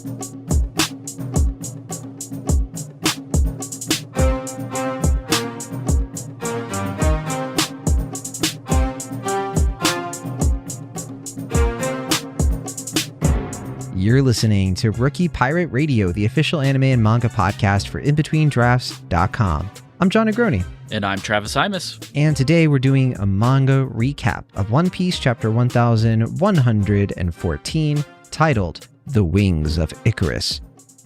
You're listening to Rookie Pirate Radio, the official anime and manga podcast for InBetweenDrafts.com. I'm John Negroni. And I'm Travis Hymas. And today we're doing a manga recap of One Piece chapter 1114, titled The Wings of Icarus.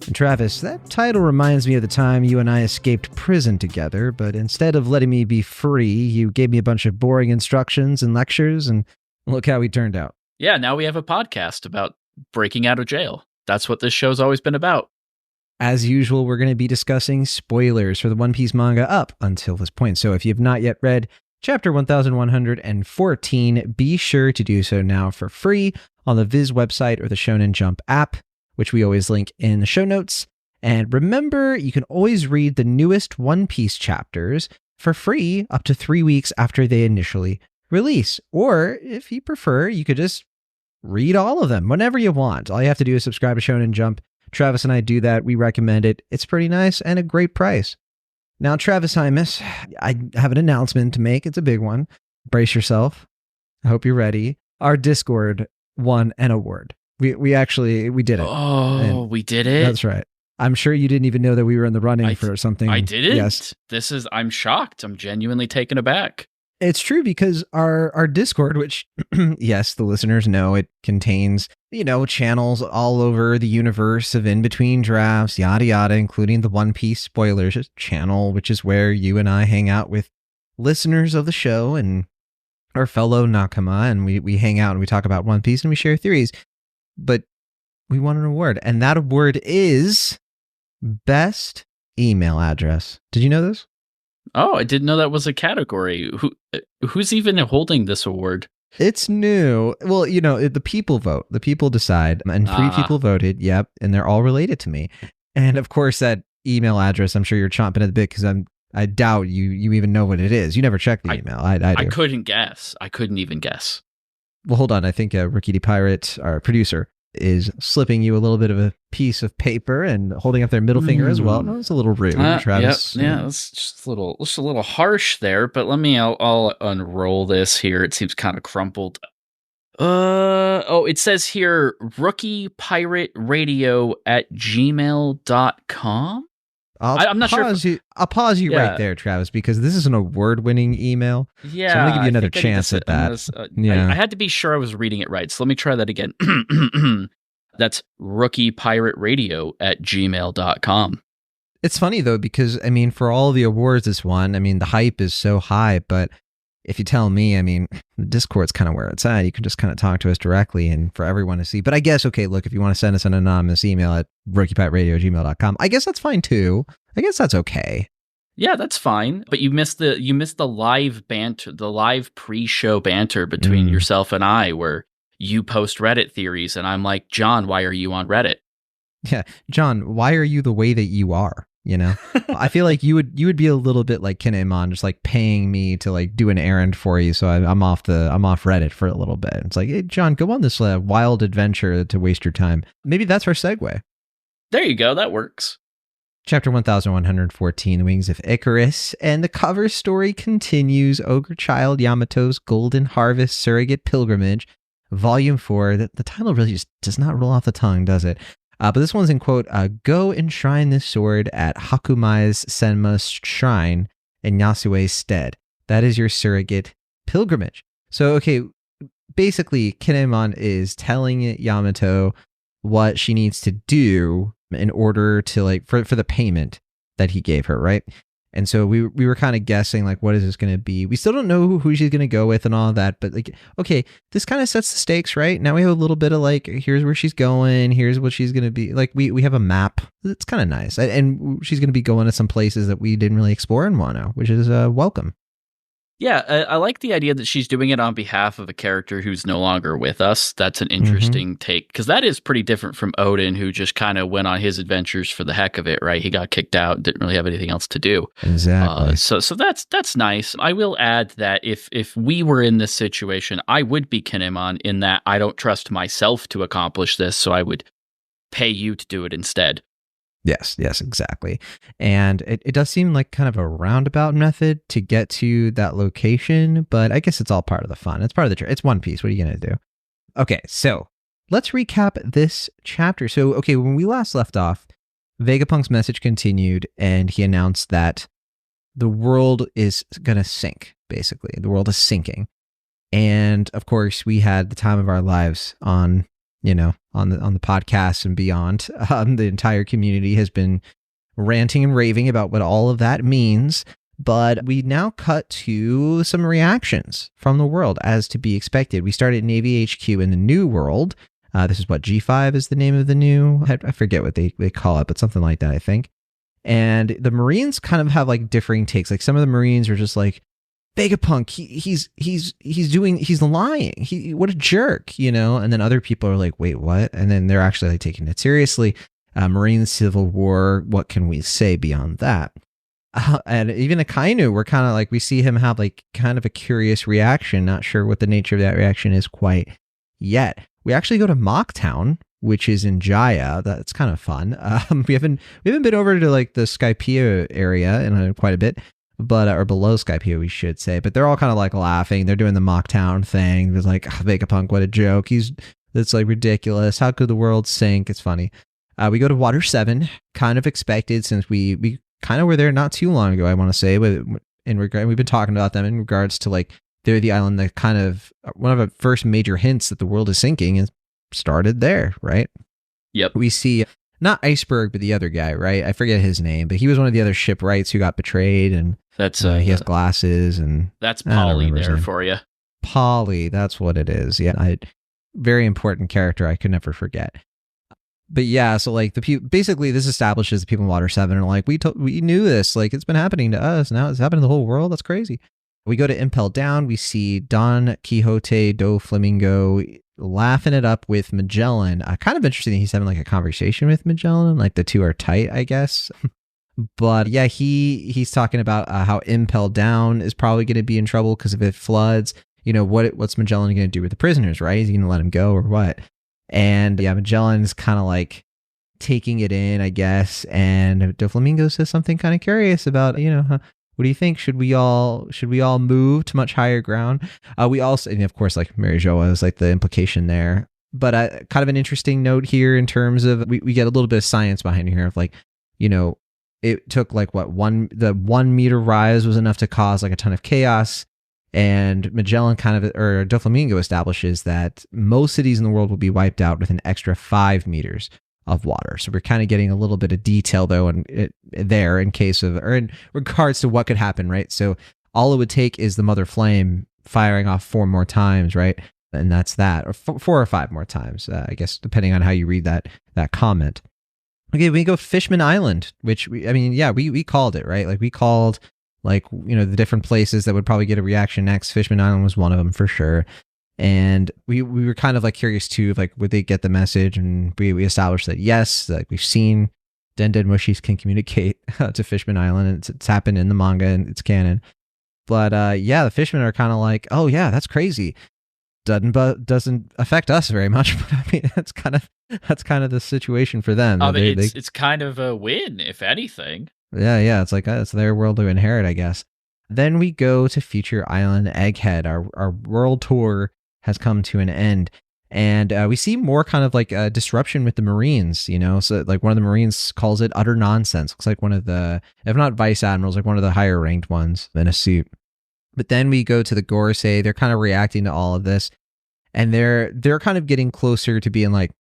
And Travis, that title reminds me of the time you and I escaped prison together, but instead of letting me be free, you gave me a bunch of boring instructions and lectures, and look how we turned out. Yeah, now we have a podcast about breaking out of jail. That's what this show's always been about. As usual, we're going to be discussing spoilers for the One Piece manga up until this point. So if you have not yet read chapter 1114, be sure to do so now for free on the Viz website or the Shonen Jump app, which we always link in the show notes. And remember, you can always read the newest One Piece chapters for free up to 3 weeks after they initially release. Or if you prefer, you could just read all of them whenever you want. All you have to do is subscribe to Shonen Jump. Travis and I do that. We recommend it. It's pretty nice and a great price. Now, Travis Hymas, I have an announcement to make. It's a big one. Brace yourself. I hope you're ready. Our Discord won an award. We did it. Oh, we did it? That's right. I'm sure you didn't even know that we were in the running for something. I didn't. Yes. I'm shocked. I'm genuinely taken aback. It's true because our Discord, which, yes, the listeners know, it contains, channels all over the universe of In Between Drafts, yada yada, including the One Piece spoilers channel, which is where you and I hang out with listeners of the show and our fellow Nakama, and we hang out and we talk about One Piece and we share theories. But we won an award, and that award is Best Email Address. Did you know this? Oh, I didn't know that was a category. Who's even holding this award? It's new. Well, the people vote. The people decide. And 3 people voted. Yep. And they're all related to me. And of course, that email address, I'm sure you're chomping at the bit because I doubt you even know what it is. You never check the email. I do. I couldn't guess. I couldn't even guess. Well, hold on. I think Rookie D. Pirate, our producer, is slipping you a little bit of a piece of paper and holding up their middle finger as well. No, it's a little rude, Travis. Yep, yeah, it's just a little harsh there, but I'll unroll this here. It seems kind of crumpled. It says here rookiepirateRadio@gmail.com. I'm not sure. I'll pause you right there, Travis, because this is an award-winning email. Yeah, so I'm gonna give you another chance at that. I had to be sure I was reading it right, so let me try that again. That's rookiepirateRadio@gmail.com. It's funny though, because for all the awards this won, the hype is so high, but if you tell me, the Discord's kind of where it's at. You can just kind of talk to us directly and for everyone to see. But I guess, okay, look, if you want to send us an anonymous email at rookiepirateRadio@gmail.com, I guess that's fine too. I guess that's okay. Yeah, that's fine. But you missed the live banter, the live pre-show banter between yourself and I, where you post Reddit theories and I'm like, John, why are you on Reddit? Yeah, John, why are you the way that you are? I feel like you would be a little bit like Kinemon, just like paying me to like do an errand for you. So I'm off Reddit for a little bit. It's like, hey, John, go on this wild adventure to waste your time. Maybe that's our segue. There you go. That works. Chapter 1114, The Wings of Icarus, and the cover story continues. Ogre Child Yamato's Golden Harvest Surrogate Pilgrimage, Volume 4. The title really just does not roll off the tongue, does it? But this one's in quote, go enshrine this sword at Hakumai's Senma's shrine in Yasue's stead. That is your surrogate pilgrimage. So, okay, basically, Kinemon is telling Yamato what she needs to do in order to, for the payment that he gave her, right? And so we were kind of guessing, what is this going to be? We still don't know who she's going to go with and all that, but okay, this kind of sets the stakes, right? Now we have a little bit of here's where she's going, here's what she's going to be. We have a map. It's kind of nice. And she's going to be going to some places that we didn't really explore in Wano, which is welcome. Yeah, I like the idea that she's doing it on behalf of a character who's no longer with us. That's an interesting take, because that is pretty different from Odin, who just kind of went on his adventures for the heck of it, right? He got kicked out, didn't really have anything else to do. Exactly. So that's nice. I will add that if we were in this situation, I would be Kinemon in that I don't trust myself to accomplish this, so I would pay you to do it instead. Yes, exactly. And it does seem like kind of a roundabout method to get to that location, but I guess it's all part of the fun. It's part of the it's One Piece. What are you going to do? Okay, so let's recap this chapter. So, okay, when we last left off, Vegapunk's message continued, and he announced that the world is going to sink, basically. The world is sinking. And of course, we had the time of our lives on the podcast and beyond. The entire community has been ranting and raving about what all of that means. But we now cut to some reactions from the world, as to be expected. We started Navy HQ in the New World. This is what, G5 is the name of the new? I forget what they call it, but something like that, I think. And the Marines kind of have like differing takes. Like some of the Marines are just like, Vegapunk, he's lying. What a jerk, And then other people are like, wait, what? And then they're actually like taking it seriously. Marine Civil War, what can we say beyond that? And even Akainu, we're kind of like, we see him have like kind of a curious reaction. Not sure what the nature of that reaction is quite yet. We actually go to Mocktown, which is in Jaya. That's kind of fun. We haven't been over to like the Skypiea area in quite a bit. But or below Skypiea, we should say. But they're all kind of like laughing. They're doing the Mocktown thing. They're like, Vegapunk, what a joke. That's like ridiculous. How could the world sink? It's funny. We go to Water 7, kind of expected since we kind of were there not too long ago, I want to say. But we've been talking about them in regards to like they're the island that kind of one of the first major hints that the world is sinking and started there, right? Yep. We see not Iceberg, but the other guy, right? I forget his name, but he was one of the other shipwrights who got betrayed, and that's he has glasses, and that's Polly there for you. Polly, that's what it is. Yeah, very important character I could never forget. But yeah, so like the people, basically this establishes the people in Water 7 are like, we knew this, like it's been happening to us, now it's happening to the whole world. That's crazy. We go to Impel Down, we see Don Quixote, Doflamingo laughing it up with Magellan. Kind of interesting that he's having like a conversation with Magellan, like the two are tight, I guess. But yeah, he's talking about how Impel Down is probably going to be in trouble because if it floods, what's Magellan going to do with the prisoners, right? Is he going to let him go or what? And yeah, Magellan's kind of like taking it in, I guess. And Doflamingo says something kind of curious about, what do you think? Should we all move to much higher ground? We also, and of course, like Mary Jo is like the implication there. But kind of an interesting note here in terms of we get a little bit of science behind here of like, it took like the 1 meter rise was enough to cause like a ton of chaos. And Magellan or Doflamingo establishes that most cities in the world will be wiped out with an extra 5 meters of water. So we're kind of getting a little bit of detail though in regards to what could happen, right? So all it would take is the Mother Flame firing off 4 more times, right? And that's that, or 4 or 5 more times, I guess, depending on how you read that comment. Okay, we go Fishman Island, which we called it, right? Like we called the different places that would probably get a reaction next. Fishman Island was one of them for sure. And we were kind of like curious too, like would they get the message? And we established that yes, like we've seen Den Mushies can communicate to Fishman Island, and it's happened in the manga and it's canon. But the Fishmen are kind of like, oh yeah, that's crazy. Doesn't affect us very much, but I mean that's kind of the situation for them. It's kind of a win, if anything. Yeah, it's like it's their world to inherit, I guess. Then we go to Future Island Egghead. Our world tour has come to an end, and we see more kind of like a disruption with the Marines. So like one of the Marines calls it utter nonsense. Looks like one of the, if not vice admirals, like one of the higher ranked ones in a suit. But then we go to the Gorsosei. They're kind of reacting to all of this, and they're kind of getting closer to being like,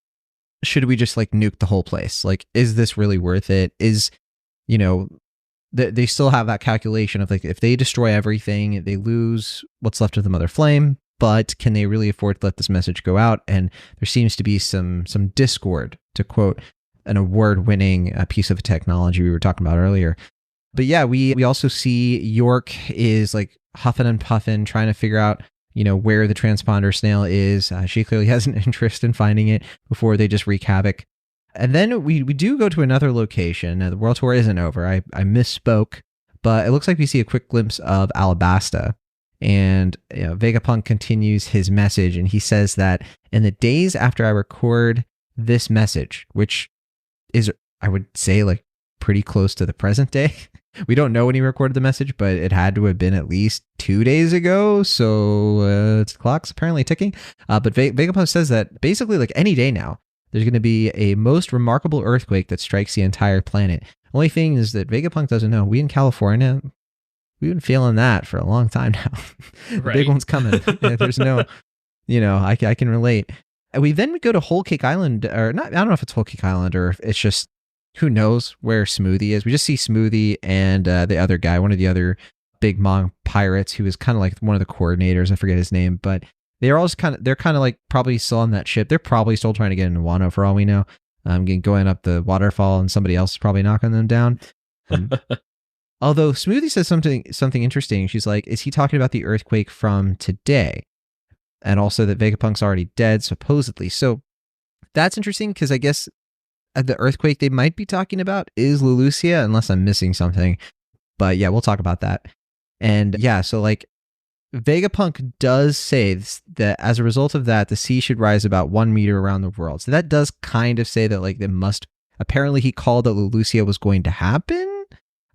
should we just like nuke the whole place? Like, is this really worth it? They still have that calculation of like, if they destroy everything, they lose what's left of the Mother Flame, but can they really afford to let this message go out? And there seems to be some discord, to quote an award-winning piece of technology we were talking about earlier. But yeah, we also see York is like huffing and puffing, trying to figure out, where the transponder snail is. She clearly has an interest in finding it before they just wreak havoc. And then we do go to another location. The world tour isn't over. I misspoke, but it looks like we see a quick glimpse of Alabasta. And Vegapunk continues his message, and he says that in the days after I record this message, which is, I would say, like pretty close to the present day. We don't know when he recorded the message, but it had to have been at least 2 days ago. So the clock's apparently ticking. But Vegapunk says that basically like any day now, there's going to be a most remarkable earthquake that strikes the entire planet. Only thing is that Vegapunk doesn't know. We in California, we've been feeling that for a long time now. The big one's coming. There's no, I can relate. And we then go to Whole Cake Island, or not. I don't know if it's Whole Cake Island or if it's just, who knows where Smoothie is. We just see Smoothie and the other guy, one of the other big Mong pirates, who is kind of like one of the coordinators. I forget his name, but they're all they're kind of like probably still on that ship. They're probably still trying to get into Wano for all we know. Going up the waterfall, and somebody else is probably knocking them down. Although Smoothie says something interesting. She's like, is he talking about the earthquake from today? And also that Vegapunk's already dead, supposedly. So that's interesting, because I guess the earthquake they might be talking about is Lulusia, unless I'm missing something. But yeah, we'll talk about that. And yeah, so like Vegapunk does say that as a result of that, the sea should rise about 1 meter around the world. So that does kind of say that like they must, apparently he called that Lulusia was going to happen.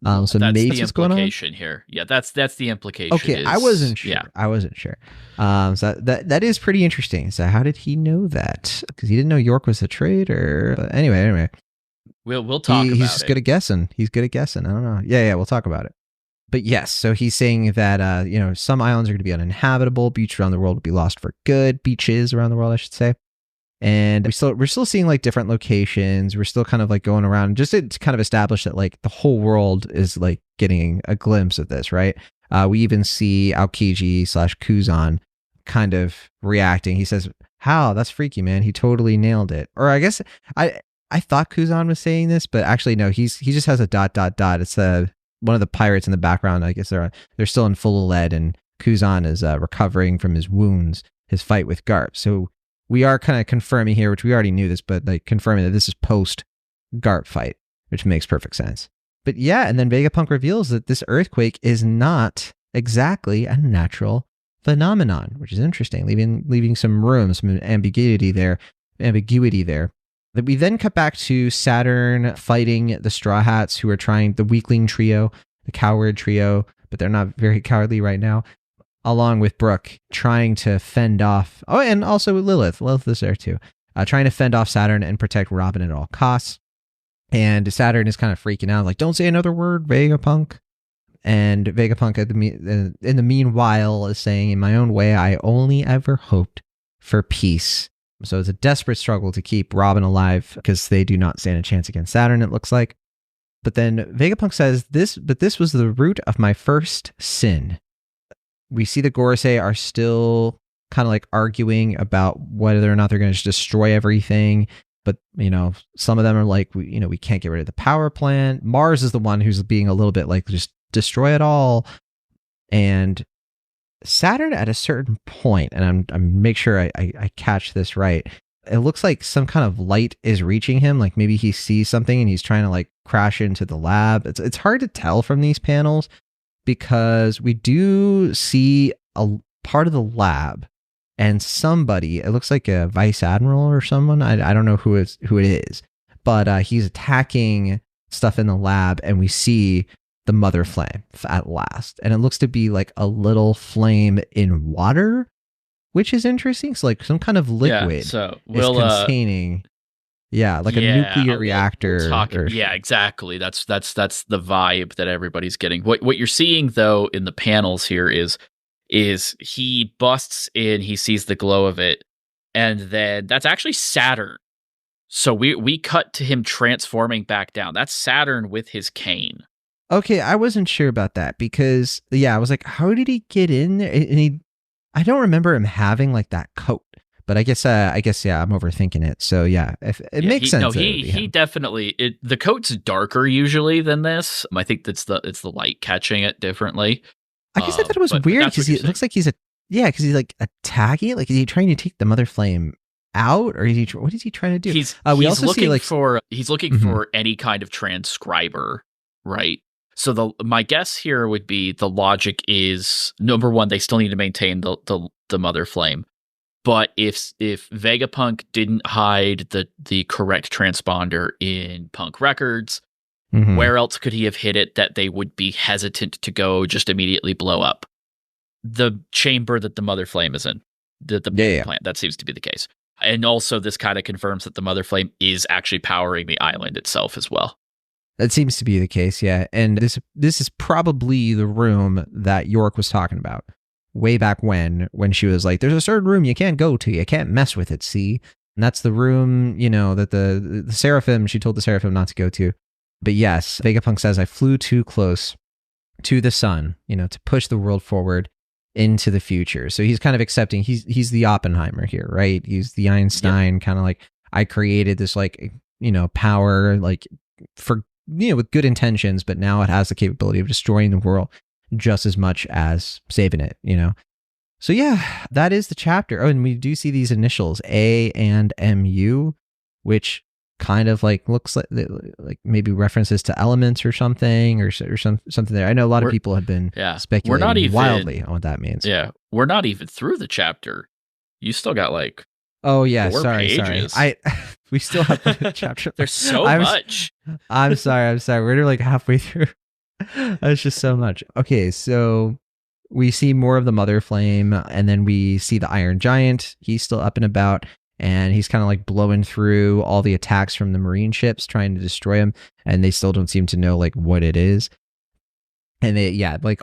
So that's maybe the implication here. Yeah, that's the implication. Okay, I wasn't sure. Yeah. I wasn't sure. So that is pretty interesting. So how did he know that? Because he didn't know York was a traitor. But anyway, we'll talk about it. He's good at guessing. He's good at guessing. I don't know. Yeah, we'll talk about it. But yes, so he's saying that some islands are going to be uninhabitable. Beaches around the world will be lost for good. Beaches around the world, I should say. And we're still seeing like different locations. We're still kind of like going around just to kind of establish that like the whole world is like getting a glimpse of this, right? We even see Aokiji / Kuzan kind of reacting. He says, "How? That's freaky, man. He totally nailed it." Or I guess I thought Kuzan was saying this, but actually no. He just has a ... It's one of the pirates in the background. I guess they're still in full lead, and Kuzan is recovering from his wounds, his fight with Garp. So we are kind of confirming here, which we already knew this, but like confirming that this is post Garp fight, which makes perfect sense. But yeah, and then Vegapunk reveals that this earthquake is not exactly a natural phenomenon, which is interesting, leaving some room, some ambiguity there. That we then cut back to Saturn fighting the Straw Hats, who are trying, the weakling trio, the coward trio, but they're not very cowardly right now, along with Brooke, trying to fend off, and also Lilith is there too, trying to fend off Saturn and protect Robin at all costs. And Saturn is kind of freaking out, like, don't say another word, Vegapunk. And Vegapunk in the meanwhile is saying, in my own way, I only ever hoped for peace. So it's a desperate struggle to keep Robin alive, because they do not stand a chance against Saturn, it looks like. But then Vegapunk says, this was the root of my first sin. We see the Gorsosei are still kind of like arguing about whether or not they're going to just destroy everything. But, some of them are like, we can't get rid of the power plant. Mars is the one who's being a little bit like, just destroy it all. And Saturn at a certain point, and I'm make sure I catch this right, it looks like some kind of light is reaching him. Like maybe he sees something and he's trying to like crash into the lab. It's hard to tell from these panels, because we do see a part of the lab and somebody, it looks like a vice admiral or someone. I don't know who it is, but he's attacking stuff in the lab, and we see the mother flame at last. And it looks to be like a little flame in water, which is interesting. It's like some kind of liquid is containing... Yeah, like a nuclear reactor. Yeah, exactly. That's the vibe that everybody's getting. What you're seeing though in the panels here is he busts in, he sees the glow of it, and then that's actually Saturn. So we cut to him transforming back down. That's Saturn with his cane. Okay, I wasn't sure about that, because I was like, how did he get in there? And I don't remember him having like that coat. But I guess I'm overthinking it. So yeah, it makes sense. No, he definitely. The coat's darker usually than this. I think it's the light catching it differently. I guess I thought it was weird, because it looks like because he's like attacking it. Like, is he trying to take the mother flame out, or what is he trying to do? He's looking for any kind of transcriber, right? So my guess here would be the logic is, number one, they still need to maintain the mother flame. But if Vegapunk didn't hide the correct transponder in Punk Records, where else could he have hid it that they would be hesitant to go just immediately blow up? The chamber that the Mother Flame is in, the plant. That seems to be the case. And also this kind of confirms that the Mother Flame is actually powering the island itself as well. That seems to be the case, yeah. And this is probably the room that York was talking about way back when she was like, there's a certain room you can't go to. You can't mess with it, see? And that's the room, that the Seraphim, she told the Seraphim not to go to. But yes, Vegapunk says, I flew too close to the sun, to push the world forward into the future. So he's kind of accepting, he's the Oppenheimer here, right? He's the Einstein, kind of like, I created this power, for, with good intentions, but now it has the capability of destroying the world just as much as saving it, So yeah, that is the chapter. Oh, and we do see these initials, A and MU, which kind of looks like maybe references to elements or something or something there. I know a lot of people have been speculating wildly on what that means. Yeah, we're not even through the chapter. You still got oh yeah, 4 sorry. We still have the chapter. There's so much. I'm sorry. We're halfway through. That's just so much. Okay, so we see more of the Mother Flame, and then we see the Iron Giant. He's still up and about. And he's kind of blowing through all the attacks from the Marine ships, trying to destroy him. And they still don't seem to know what it is. And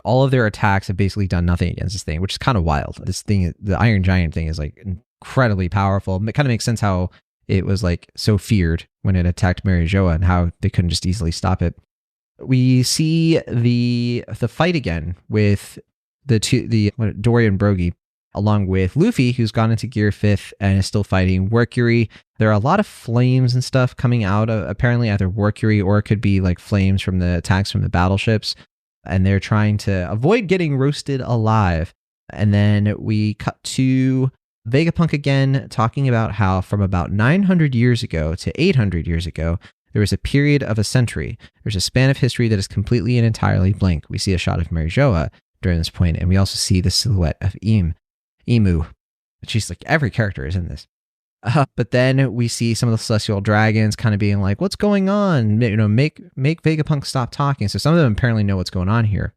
all of their attacks have basically done nothing against this thing, which is kind of wild. This thing, the Iron Giant thing, is incredibly powerful. It kind of makes sense how it was so feared when it attacked Mary Joa and how they couldn't just easily stop it. We see the fight again with Dory and Brogy, along with Luffy, who's gone into Gear 5th and is still fighting Mercury. There are a lot of flames and stuff coming out of apparently either Mercury, or it could be flames from the attacks from the battleships. And they're trying to avoid getting roasted alive. And then we cut to Vegapunk again, talking about how from about 900 years ago to 800 years ago, there was a period of a century. There's a span of history that is completely and entirely blank. We see a shot of Mary Joa during this point, and we also see the silhouette of Emu. She's every character is in this. But then we see some of the celestial dragons kind of being what's going on? Make Vegapunk stop talking. So some of them apparently know what's going on here.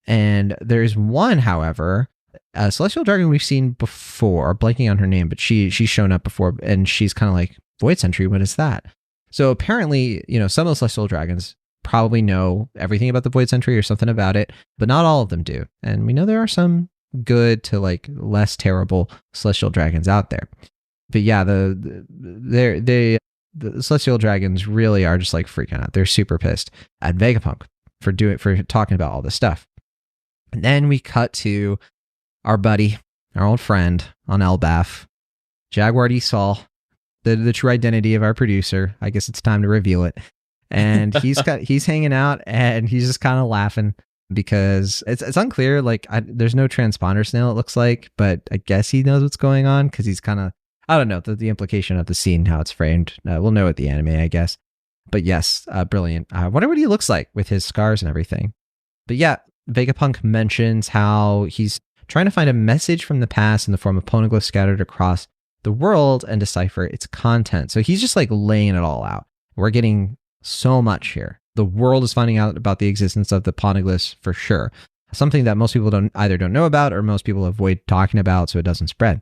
And there's one, however, a celestial dragon we've seen before, blanking on her name, but she's shown up before, and she's kind of Void Sentry, what is that? So apparently, some of the celestial dragons probably know everything about the Void Sentry or something about it, but not all of them do. And we know there are some good to less terrible celestial dragons out there. But yeah, the celestial dragons really are just freaking out. They're super pissed at Vegapunk for talking about all this stuff. And then we cut to our buddy, our old friend on Elbaf, Jaguar D. Saul, the true identity of our producer. I guess it's time to reveal it. And he's hanging out, and he's just kind of laughing because it's unclear. There's no transponder snail, it looks like, but I guess he knows what's going on because he's kind of, I don't know, the implication of the scene, how it's framed. We'll know at the anime, I guess. But yes, brilliant. I wonder what he looks like with his scars and everything. But yeah, Vegapunk mentions how he's trying to find a message from the past in the form of poneglyphs scattered across the world and decipher its content. So he's just laying it all out. We're getting so much here. The world is finding out about the existence of the poneglyphs for sure. Something that most people don't know about, or most people avoid talking about so it doesn't spread.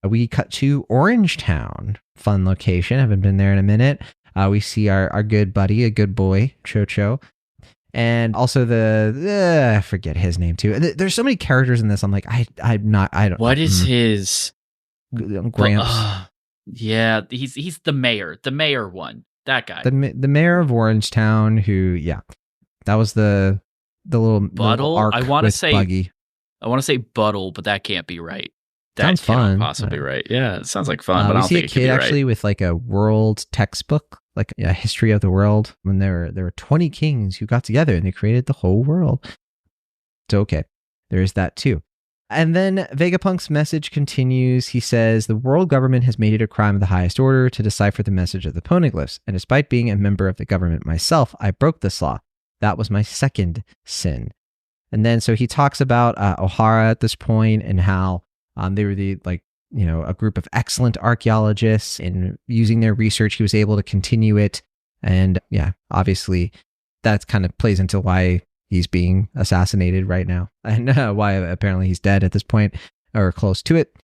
We cut to Orange Town, fun location. Haven't been there in a minute. We see our good buddy, a good boy, Cho-Cho. And also I forget his name too. There's so many characters in this. I'm I don't. What is his? Gramps. Yeah, he's the mayor one. That guy. The mayor of Orange Town, who, that was the little Buttle. Arc I want to say Buggy. I want to say Buttle, but that can't be right. That sounds fun. Possibly right. Yeah, it sounds like fun. But I don't see think a it could kid be actually right. with a world textbook, a history of the world, when there were 20 kings who got together and they created the whole world. So okay, there is that too. And then Vegapunk's message continues. He says, the world government has made it a crime of the highest order to decipher the message of the Poneglyphs. And despite being a member of the government myself, I broke this law. That was my second sin. And then so he talks about O'Hara at this point and how they were the a group of excellent archaeologists, and using their research, he was able to continue it. And yeah, obviously that kind of plays into why he's being assassinated right now, and why apparently he's dead at this point or close to it.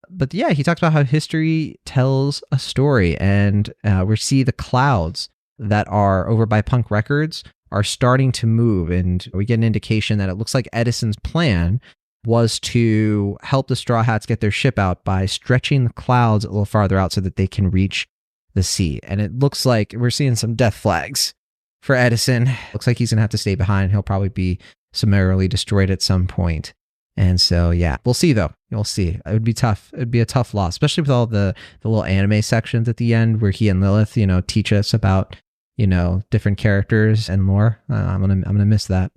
But yeah, he talks about how history tells a story, and we see the clouds that are over by Punk Records are starting to move, and we get an indication that it looks like Edison's plan was to help the Straw Hats get their ship out by stretching the clouds a little farther out so that they can reach the sea. And it looks like we're seeing some death flags for Edison. Looks like he's going to have to stay behind. He'll probably be summarily destroyed at some point. And so, yeah, we'll see though. You'll see. It would be tough. It would be a tough loss, especially with all the little anime sections at the end where he and Lilith, teach us about, different characters and lore. I'm gonna miss that.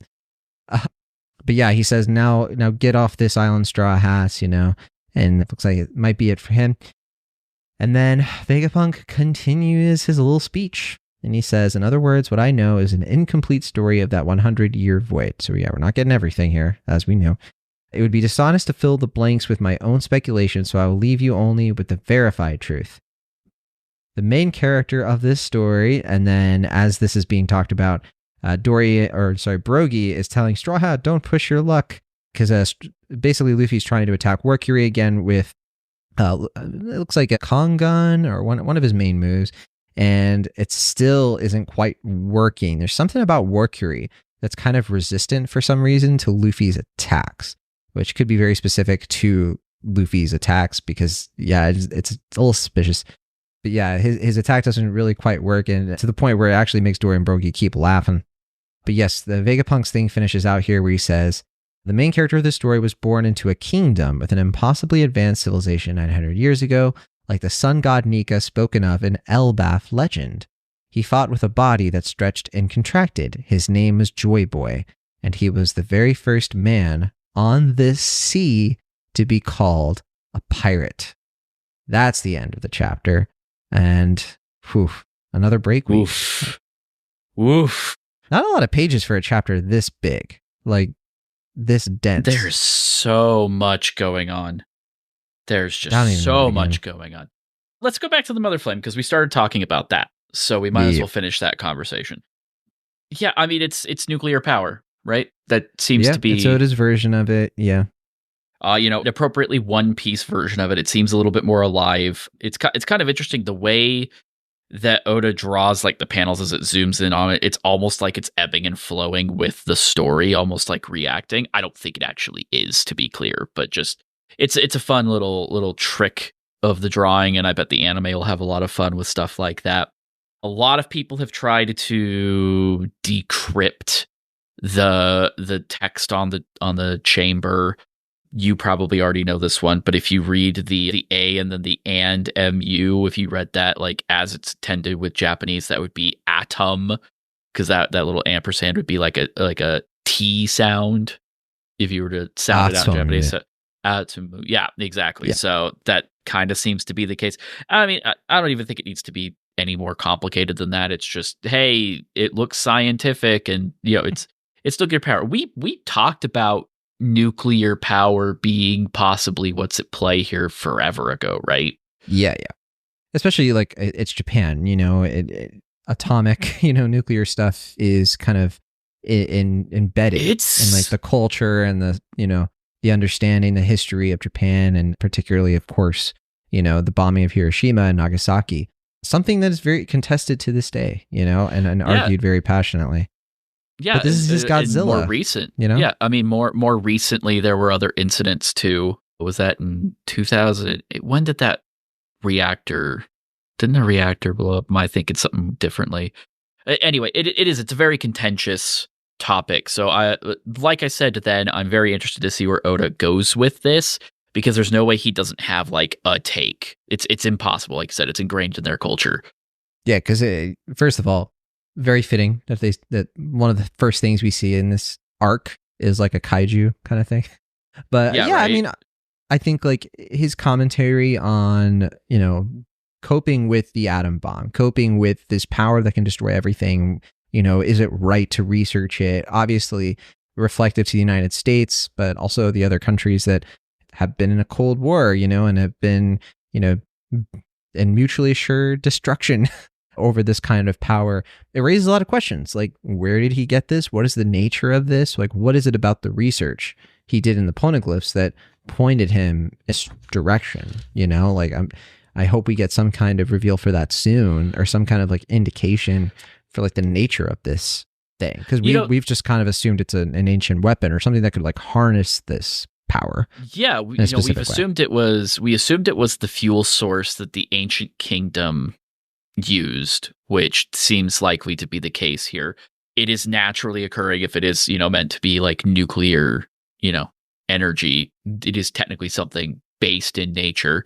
But yeah, he says now get off this island, Straw Hats, and it looks like it might be it for him. And then Vegapunk continues his little speech. And he says, in other words, what I know is an incomplete story of that 100-year void. So yeah, we're not getting everything here, as we know. It would be dishonest to fill the blanks with my own speculation, so I will leave you only with the verified truth. The main character of this story, and then as this is being talked about, Brogy is telling Straw Hat, don't push your luck, because basically Luffy's trying to attack Workury again with, it looks like a Kong gun, or one of his main moves, and it still isn't quite working. There's something about Workury that's kind of resistant for some reason to Luffy's attacks, which could be very specific to Luffy's attacks because, yeah, it's a little suspicious. But yeah, his attack doesn't really quite work, and to the point where it actually makes Dory and Brogy keep laughing. But yes, the Vegapunk's thing finishes out here where he says, the main character of this story was born into a kingdom with an impossibly advanced civilization 900 years ago, like the sun god Nika spoken of in Elbaf legend. He fought with a body that stretched and contracted. His name was JoyBoy, and he was the very first man on this sea to be called a pirate. That's the end of the chapter. And another break week. Woof. Not a lot of pages for a chapter this big, like this dense. There's so much going on. There's just so much going on. Let's go back to the Mother Flame because we started talking about that. So we might as well finish that conversation. Yeah, I mean, it's nuclear power, right? That seems to be... it's Oda's version of it, yeah. An appropriately one-piece version of it. It seems a little bit more alive. It's kind of interesting the way that Oda draws like the panels as it zooms in on it. It's almost like it's ebbing and flowing with the story, almost like reacting. I don't think it actually is, to be clear, but just it's a fun little trick of the drawing, and I bet the anime will have a lot of fun with stuff like that. A lot of people have tried to decrypt the text on the chamber. You probably already know this one, but if you read the A and then the and MU, if you read that like as it's intended with Japanese, that would be atom, because that little ampersand would be like a T sound if you were to sound it out in Japanese. So, yeah, exactly. Yeah. So that kind of seems to be the case. I mean, I don't even think it needs to be any more complicated than that. It's just, hey, it looks scientific, and it's nuclear power. We talked about nuclear power being possibly what's at play here forever ago, right? Yeah. Especially like it's Japan, atomic, nuclear stuff is kind of embedded in like the culture and the understanding, the history of Japan, and particularly, of course, the bombing of Hiroshima and Nagasaki. Something that is very contested to this day, and argued very passionately. Yeah, but this is just Godzilla. More recent, Yeah, I mean, more recently, there were other incidents too. Was that in 2000? When did that reactor? Didn't the reactor blow up? Am I thinking something differently? Anyway, it's a very contentious topic. So like I said then, I'm very interested to see where Oda goes with this, because there's no way he doesn't have like a take. It's impossible. Like I said, it's ingrained in their culture. Yeah, because first of all, very fitting that one of the first things we see in this arc is like a kaiju kind of thing. But yeah, right? I mean, I think like his commentary on, coping with the atom bomb, coping with this power that can destroy everything, is it right to research it? Obviously reflective to the United States, but also the other countries that have been in a Cold War, and have been, in mutually assured destruction over this kind of power. It raises a lot of questions. Like, where did he get this? What is the nature of this? Like, what is it about the research he did in the Poneglyphs that pointed him this direction? I hope we get some kind of reveal for that soon, or some kind of like indication for like the nature of this thing. Because we've just kind of assumed it's an ancient weapon or something that could like harness this power. Yeah, we've assumed it was the fuel source that the ancient kingdom used, which seems likely to be the case here. It is naturally occurring if it is, meant to be like nuclear, energy. It is technically something based in nature.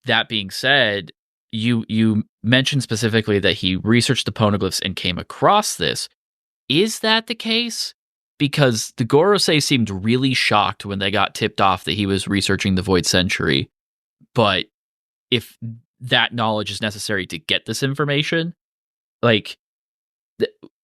That being said, you mentioned specifically that he researched the Poneglyphs and came across this. Is that the case? Because the Gorsosei seemed really shocked when they got tipped off that he was researching the Void Century. But if that knowledge is necessary to get this information, like,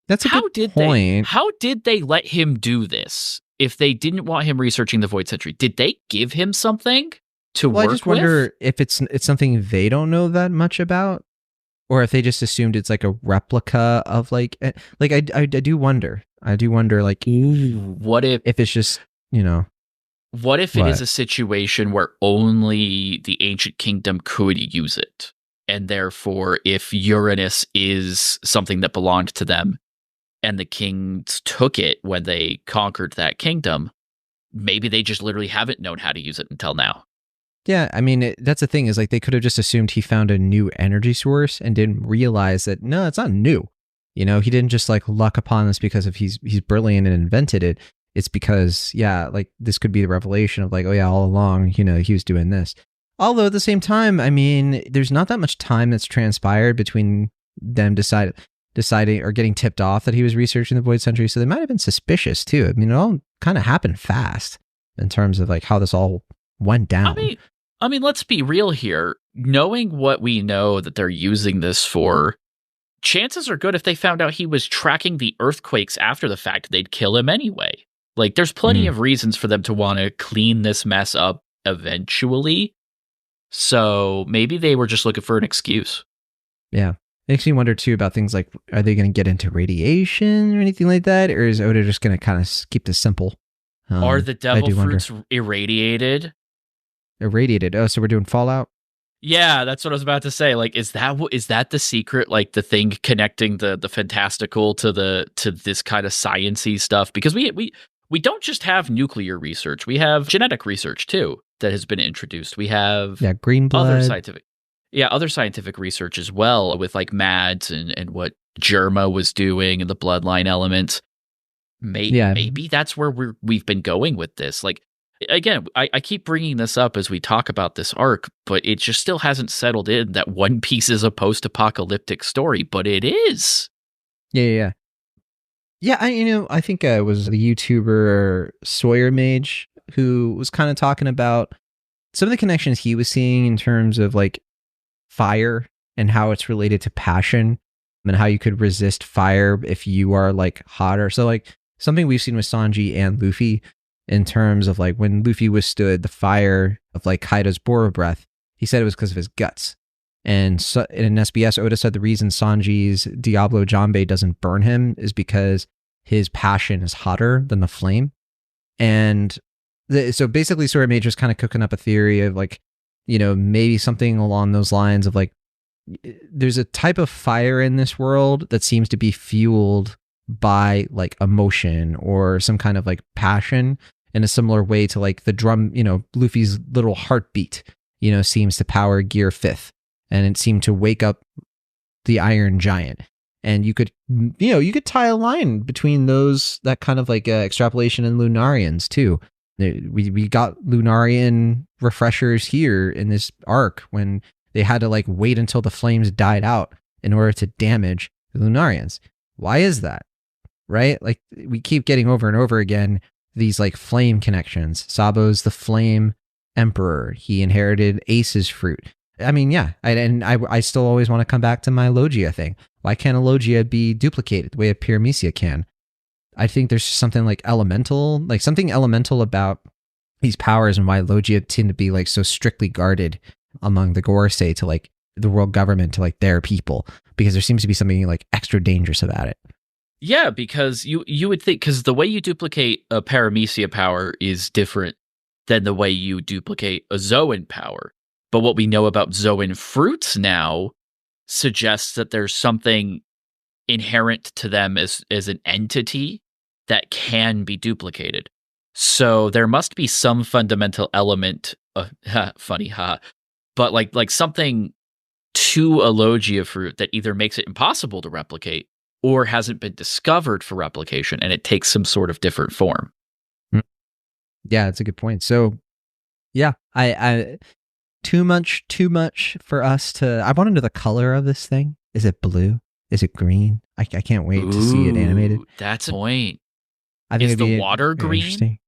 that's a good point. How did they let him do this if they didn't want him researching the Void Century? Did they give him something to work with? I just wonder if it's something they don't know that much about, or if they just assumed it's like a replica of I do wonder. Like, what if it's just, what if it is a situation where only the ancient kingdom could use it, and therefore if Uranus is something that belonged to them and the kings took it when they conquered that kingdom, maybe they just literally haven't known how to use it until now. Yeah, I mean, that's the thing, is like they could have just assumed he found a new energy source and didn't realize that, no, it's not new. He didn't just like luck upon this because of he's brilliant and invented it. It's because, like this could be the revelation of like, oh yeah, all along, he was doing this. Although at the same time, I mean, there's not that much time that's transpired between them deciding or getting tipped off that he was researching the Void Century. So they might have been suspicious too. I mean, it all kind of happened fast in terms of like how this all went down. I mean, let's be real here. Knowing what we know that they're using this for, chances are good if they found out he was tracking the earthquakes after the fact, they'd kill him anyway. Like, there's plenty of reasons for them to want to clean this mess up eventually. So maybe they were just looking for an excuse. Yeah. Makes me wonder too about things like, are they going to get into radiation or anything like that? Or is Oda just going to kind of keep this simple? Are the devil fruits irradiated? Irradiated. Oh, so we're doing Fallout? Yeah, that's what I was about to say. Like, is that the secret? Like the thing connecting the fantastical to this kind of sciencey stuff? Because we don't just have nuclear research; we have genetic research too that has been introduced. We have green blood, other scientific research as well, with like MADS and what Germa was doing and the bloodline elements. Maybe that's where we've been going with this. Like, again, I keep bringing this up as we talk about this arc, but it just still hasn't settled in that One Piece is a post-apocalyptic story, but it is. Yeah. I think it was the YouTuber Sawyer Mage who was kind of talking about some of the connections he was seeing in terms of like fire and how it's related to passion and how you could resist fire if you are like hotter. So like something we've seen with Sanji and Luffy in terms of like when Luffy withstood the fire of like Kaido's Boro breath, he said it was because of his guts. And so in SBS, Oda said the reason Sanji's Diablo Jambe doesn't burn him is because his passion is hotter than the flame. And so basically Sora Major's kind of cooking up a theory of like, maybe something along those lines of like, there's a type of fire in this world that seems to be fueled by like emotion or some kind of like passion in a similar way to like the drum, Luffy's little heartbeat, seems to power Gear 5th, and it seemed to wake up the Iron Giant. And you could tie a line between that kind of like extrapolation and Lunarians too. We got Lunarian refreshers here in this arc when they had to like wait until the flames died out in order to damage the Lunarians. Why is that? Right? Like we keep getting over and over again these like flame connections. Sabo's the flame emperor. He inherited Ace's fruit. I mean, yeah. I still always want to come back to my Logia thing. Why can't a Logia be duplicated the way a Pyramesia can? I think there's something like elemental about these powers and why Logia tend to be like so strictly guarded among the Gorsosei to like the world government to like their people, because there seems to be something like extra dangerous about it. Yeah, because you would think, because the way you duplicate a paramecia power is different than the way you duplicate a Zoan power. But what we know about Zoan fruits now suggests that there's something inherent to them as an entity that can be duplicated. So there must be some fundamental element of funny, but like something to a Logia fruit that either makes it impossible to replicate or hasn't been discovered for replication, and it takes some sort of different form. Yeah, that's a good point. So yeah, I too much for us to. I want to know the color of this thing. Is it blue? Is it green? I can't wait to see it animated. That's a point. I think is the water green? Interesting.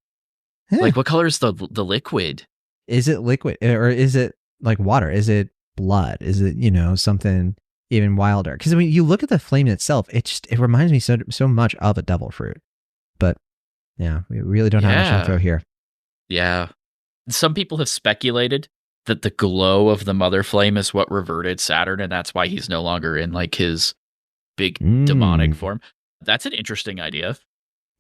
Yeah. Like, what color is the liquid? Is it liquid, or is it like water? Is it blood? Is it, something even wilder? Because when you look at the flame itself, it reminds me so much of a devil fruit. But yeah, we really don't have much info here. Yeah. Some people have speculated that the glow of the mother flame is what reverted Saturn, and that's why he's no longer in like his big demonic form. That's an interesting idea.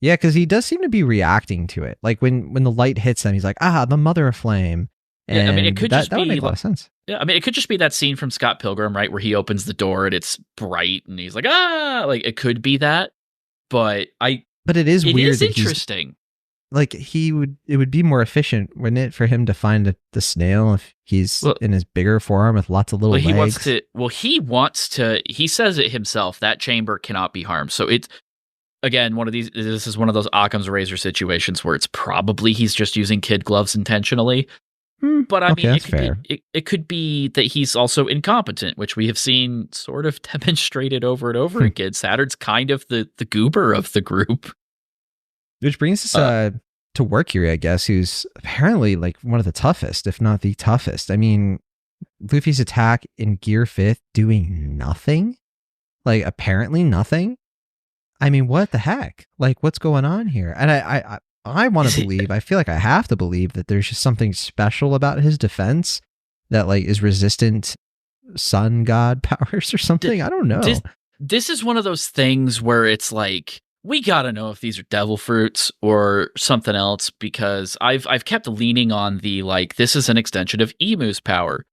Yeah, because he does seem to be reacting to it. Like when the light hits him, he's like, the mother of flame. And yeah, I mean, it could just be, that would make a lot of sense. Yeah, I mean, it could just be that scene from Scott Pilgrim, right, where he opens the door and it's bright, and he's like, like it could be that. But it is weird. It is interesting. Like it would be more efficient, wouldn't it, for him to find the snail if he's in his bigger form with lots of little legs? He wants to. He says it himself. That chamber cannot be harmed. So it's. Again, this is one of those Occam's razor situations where it's probably he's just using kid gloves intentionally. But I mean, it could be that he's also incompetent, which we have seen sort of demonstrated over and over again. Saturn's kind of the goober of the group. Which brings us to Workury, I guess, who's apparently like one of the toughest, if not the toughest. I mean, Luffy's attack in Gear 5th doing nothing? Like, apparently nothing? I mean, what the heck? Like, what's going on here? And I want to believe, I feel like I have to believe that there's just something special about his defense that like is resistant sun god powers or something. I don't know. This is one of those things where it's like, we got to know if these are devil fruits or something else, because I've kept leaning on the, like, this is an extension of Emu's power,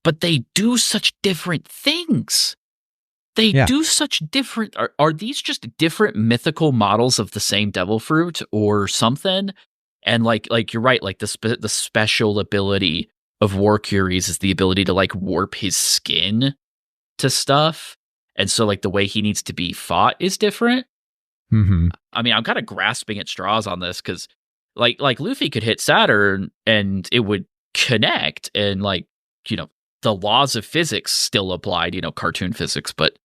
but they do such different things. They do such different. Are these just different mythical models of the same devil fruit or something? And like you're right. Like the special ability of Workury's is the ability to like warp his skin to stuff, and so like the way he needs to be fought is different. Mm-hmm. I mean, I'm kind of grasping at straws on this because like Luffy could hit Saturn and it would connect, and like the laws of physics still applied. Cartoon physics, but.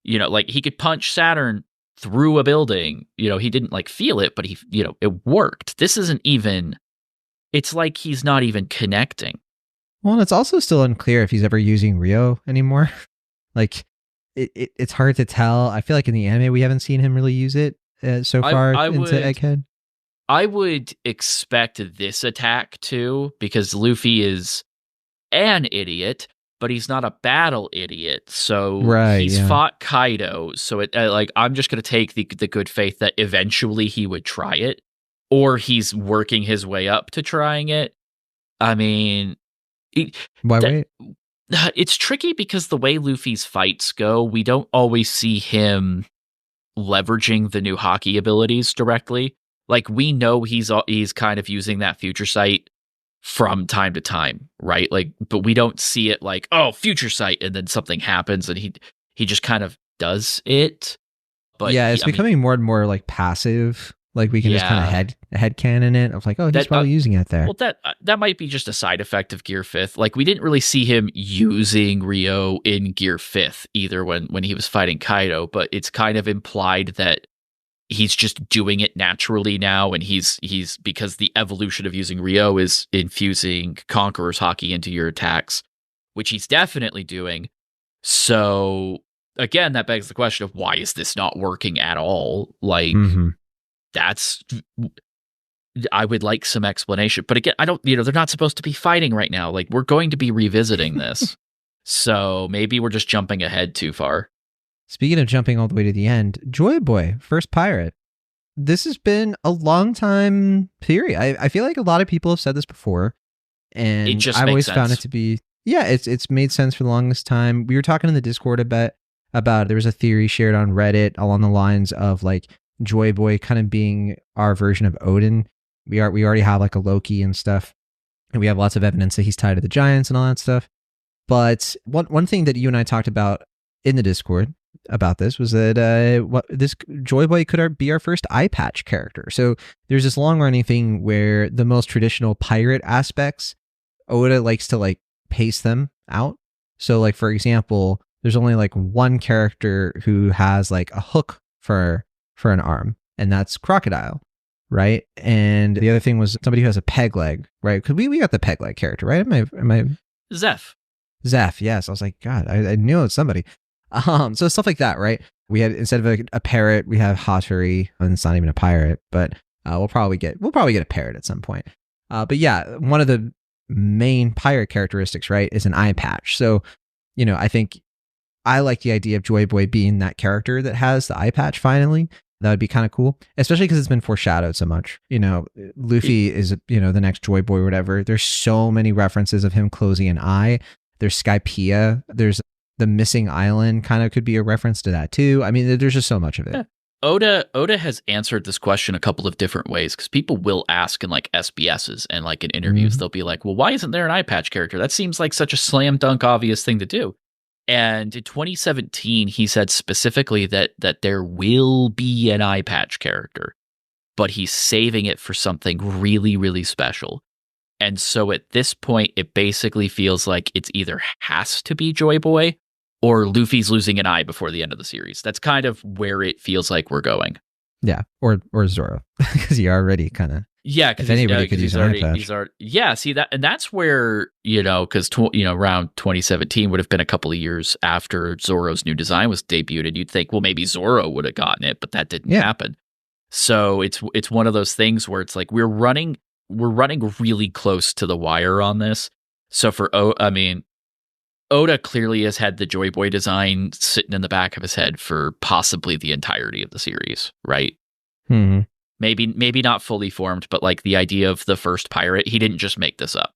Like he could punch Saturn through a building. He didn't like feel it, but it worked. This isn't even, it's like he's not even connecting. Well, and it's also still unclear if he's ever using Rio anymore. Like it's hard to tell. I feel like in the anime, we haven't seen him really use it so far into Egghead. I would expect this attack too, because Luffy is an idiot. But he's not a battle idiot, so he's fought Kaido. So it I'm just going to take the good faith that eventually he would try it, or he's working his way up to trying it. I mean, wait? It's tricky because the way Luffy's fights go, we don't always see him leveraging the new hockey abilities directly. Like we know he's kind of using that future sight from time to time, right? Like, but we don't see it like, oh, future sight, and then something happens and he just kind of does it. But yeah, it's becoming more and more like passive. Like we can just kind of headcanon it of like, oh, he's probably using it there. Well, that might be just a side effect of Gear 5th. Like we didn't really see him using Rio in Gear 5th either when he was fighting Kaido, but it's kind of implied that he's just doing it naturally now, and he's because the evolution of using Rio is infusing Conqueror's Haki into your attacks, which he's definitely doing. So again, that begs the question of why is this not working at all? Like that's I would like some explanation. But again, I don't, they're not supposed to be fighting right now. Like, we're going to be revisiting this. So maybe we're just jumping ahead too far. Speaking of jumping all the way to the end, JoyBoy, first pirate. This has been a long time theory. I feel like a lot of people have said this before, and It just I've makes always sense. found it to be, it's made sense for the longest time. We were talking in the Discord about there was a theory shared on Reddit along the lines of like JoyBoy kind of being our version of Odin. We already have like a Loki and stuff, and we have lots of evidence that he's tied to the giants and all that stuff. But one thing that you and I talked about in the Discord about this was that this JoyBoy could be our first eyepatch character. So there's this long running thing where the most traditional pirate aspects, Oda likes to like pace them out. So like, for example, there's only like one character who has like a hook for an arm, and that's Crocodile, right? And the other thing was somebody who has a peg leg, right? Because we got the peg leg character, right? Am I Zeph, yes. I was like, God, I knew it was somebody. So stuff like that, right? We had, instead of a parrot, we have Hattori, and it's not even a pirate, but we'll probably get a parrot at some point. But yeah, one of the main pirate characteristics, right, is an eye patch. So, I think I like the idea of JoyBoy being that character that has the eye patch finally. That would be kind of cool, especially because it's been foreshadowed so much. Luffy is, the next JoyBoy or whatever. There's so many references of him closing an eye. There's Skypiea. There's the missing island kind of could be a reference to that too. I mean, there's just so much of it. Yeah. Oda has answered this question a couple of different ways, because people will ask in like SBSs and like in interviews, they'll be like, well, why isn't there an eye patch character? That seems like such a slam dunk obvious thing to do. And in 2017, he said specifically that there will be an eye patch character, but he's saving it for something really, really special. And so at this point, it basically feels like it's either has to be JoyBoy or Luffy's losing an eye before the end of the series. That's kind of where it feels like we're going. Yeah, or Zoro, because he already kind of. Yeah, because anybody could use an eye patch. See that, and that's where because around 2017 would have been a couple of years after Zoro's new design was debuted, and you'd think, well, maybe Zoro would have gotten it, but that didn't happen. So it's one of those things where it's like we're running really close to the wire on this. So Oda clearly has had the JoyBoy design sitting in the back of his head for possibly the entirety of the series, right? Mm-hmm. Maybe not fully formed, but like the idea of the first pirate, he didn't just make this up.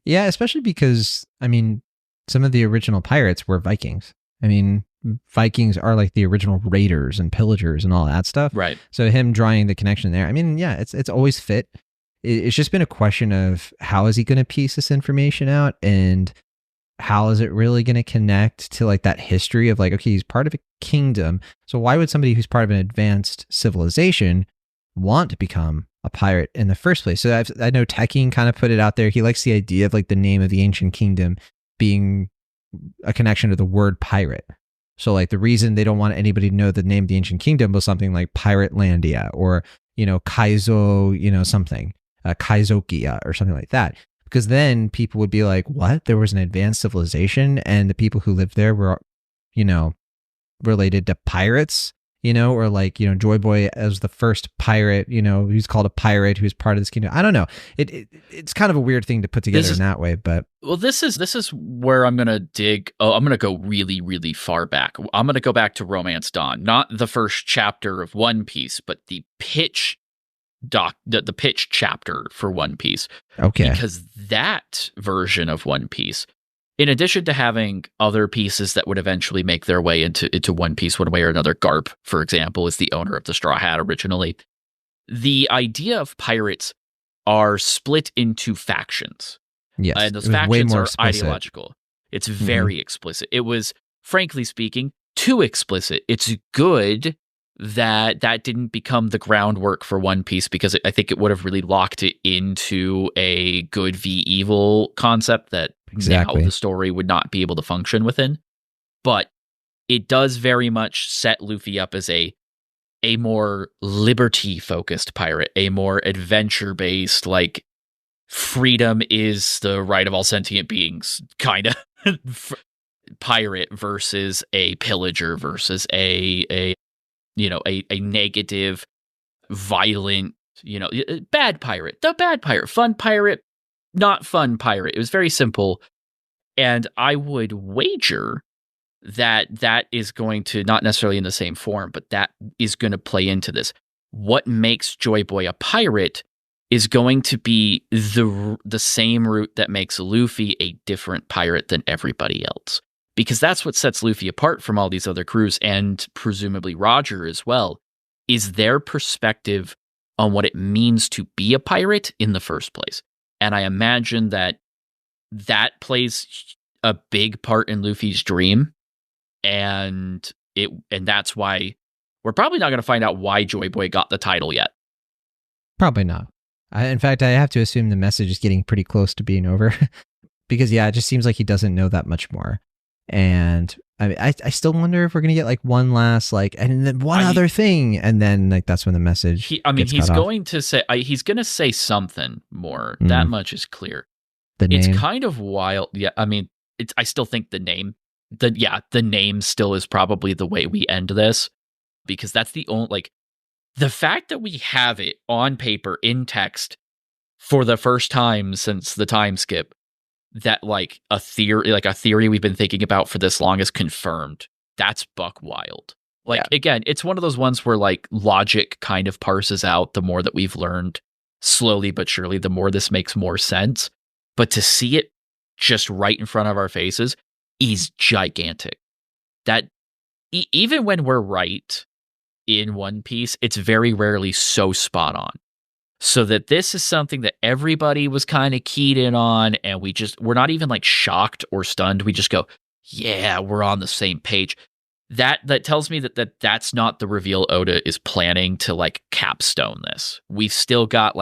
Yeah, especially because, some of the original pirates were Vikings. Vikings are like the original raiders and pillagers and all that stuff. Right. So him drawing the connection there, it's always fit. It's just been a question of how is he going to piece this information out, and how is it really going to connect to like that history of like, okay, he's part of a kingdom. So why would somebody who's part of an advanced civilization want to become a pirate in the first place? So I know Tekken kind of put it out there. He likes the idea of like the name of the ancient kingdom being a connection to the word pirate. So like the reason they don't want anybody to know the name of the ancient kingdom was something like Pirate-landia or, Kaizo, something, Kaizokia or something like that. Because then people would be like, what? There was an advanced civilization and the people who lived there were, related to pirates, or like, JoyBoy as the first pirate, who's called a pirate, who's part of this kingdom. I don't know. It's kind of a weird thing to put together in that way, but. Well, this is where I'm going to dig. Oh, I'm going to go really, really far back. I'm going to go back to Romance Dawn, not the first chapter of One Piece, but the pitch the pitch chapter for One Piece. Okay. Because that version of One Piece, in addition to having other pieces that would eventually make their way into One Piece one way or another, Garp, for example, is the owner of the Straw Hat originally. The idea of pirates are split into factions. Yes. And those factions are explicit. Ideological. It's very explicit. It was, frankly speaking, too explicit. It's good that didn't become the groundwork for One Piece, because I think it would have really locked it into a good v evil concept that now the story would not be able to function within. But it does very much set Luffy up as a more liberty-focused pirate, a more adventure-based, like, freedom is the right of all sentient beings kind of pirate versus a pillager versus a negative, violent You know, bad pirate, the bad pirate, fun pirate, not fun pirate. It was very simple. And I would wager that is going to, not necessarily in the same form, but that is going to play into this. What makes JoyBoy a pirate is going to be the same route that makes Luffy a different pirate than everybody else. Because that's what sets Luffy apart from all these other crews, and presumably Roger as well, is their perspective on what it means to be a pirate in the first place. And I imagine that plays a big part in Luffy's dream. And that's why we're probably not going to find out why JoyBoy got the title yet. Probably not. In fact, I have to assume the message is getting pretty close to being over because it just seems like he doesn't know that much more. And I still wonder if we're going to get like one last and then other thing, and then that's when the message. He's going to say something more. That much is clear. It's kind of wild. Yeah, I still think the name. The name still is probably the way we end this, because that's the only the fact that we have it on paper in text for the first time since the time skip, that a theory we've been thinking about for this long is confirmed. That's buck wild. Again, it's one of those ones where logic kind of parses out the more that we've learned, slowly but surely, the more this makes more sense. But to see it just right in front of our faces is gigantic. That even when we're right in One Piece, it's very rarely so spot on. So that this is something that everybody was kind of keyed in on, and we're not even shocked or stunned. We just go, yeah, we're on the same page. That tells me that's not the reveal Oda is planning to capstone this. We've still got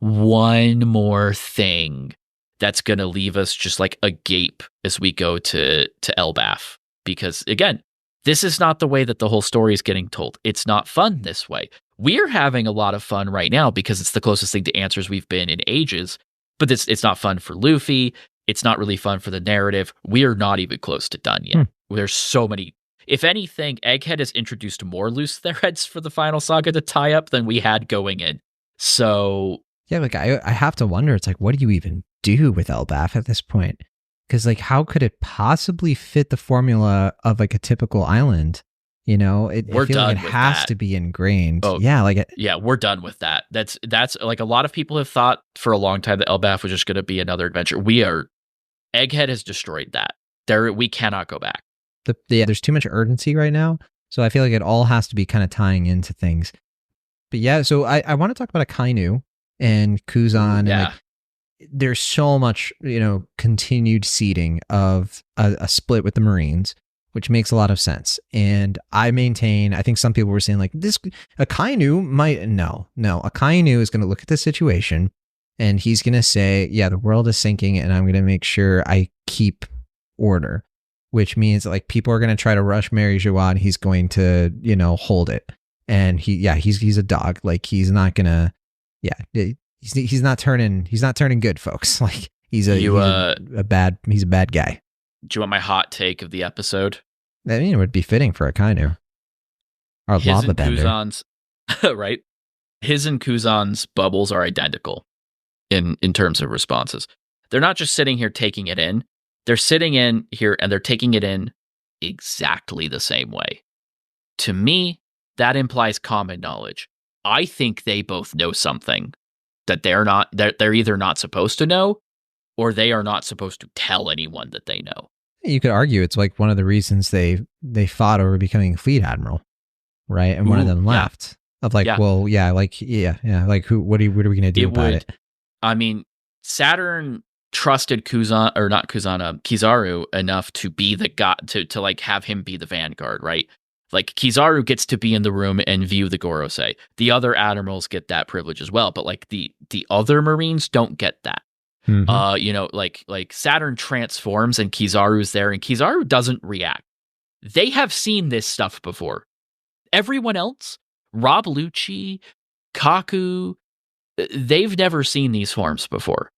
one more thing that's going to leave us just agape as we go to Elbaf. Because again, this is not the way that the whole story is getting told. It's not fun this way. We're having a lot of fun right now because it's the closest thing to answers we've been in ages. But it's not fun for Luffy. It's not really fun for the narrative. We are not even close to done yet. There's so many. If anything, Egghead has introduced more loose threads for the final saga to tie up than we had going in. So yeah, I have to wonder. It's what do you even do with Elbaf at this point? Because how could it possibly fit the formula of a typical island? You know, it feels like it has to be ingrained. Oh, yeah, we're done with that. That's a lot of people have thought for a long time that Elbaf was just going to be another adventure. Egghead has destroyed that. We cannot go back. There's too much urgency right now, so I feel like it all has to be kind of tying into things. But yeah, so I want to talk about Akainu and Kuzan. Yeah. And there's so much, continued seeding of a split with the Marines, which makes a lot of sense. And I think some people were saying this Akainu might, no, Akainu is going to look at the situation and he's going to say, yeah, the world is sinking and I'm going to make sure I keep order, which means people are going to try to rush Mary Jawad. He's going to, hold it. And he's a dog. He's not going to, he's not turning good, folks. He's a bad guy. Do you want my hot take of the episode? It would be fitting for Akainu. Or Lava Bender. Right? His and Kuzan's bubbles are identical in terms of responses. They're not just sitting here taking it in. They're sitting in here and they're taking it in exactly the same way. To me, that implies common knowledge. I think they both know something that they're either not supposed to know or they are not supposed to tell anyone that they know. You could argue it's one of the reasons they fought over becoming fleet admiral, right? And one of them left. Who? What are we going to do about it? Saturn trusted Kizaru enough to be the god to have him be the vanguard, right? Kizaru gets to be in the room and view the Gorsosei. The other admirals get that privilege as well, but the other Marines don't get that. Mm-hmm. Saturn transforms and Kizaru's there and Kizaru doesn't react. They have seen this stuff before. Everyone else, Rob Lucci, Kaku, they've never seen these forms before.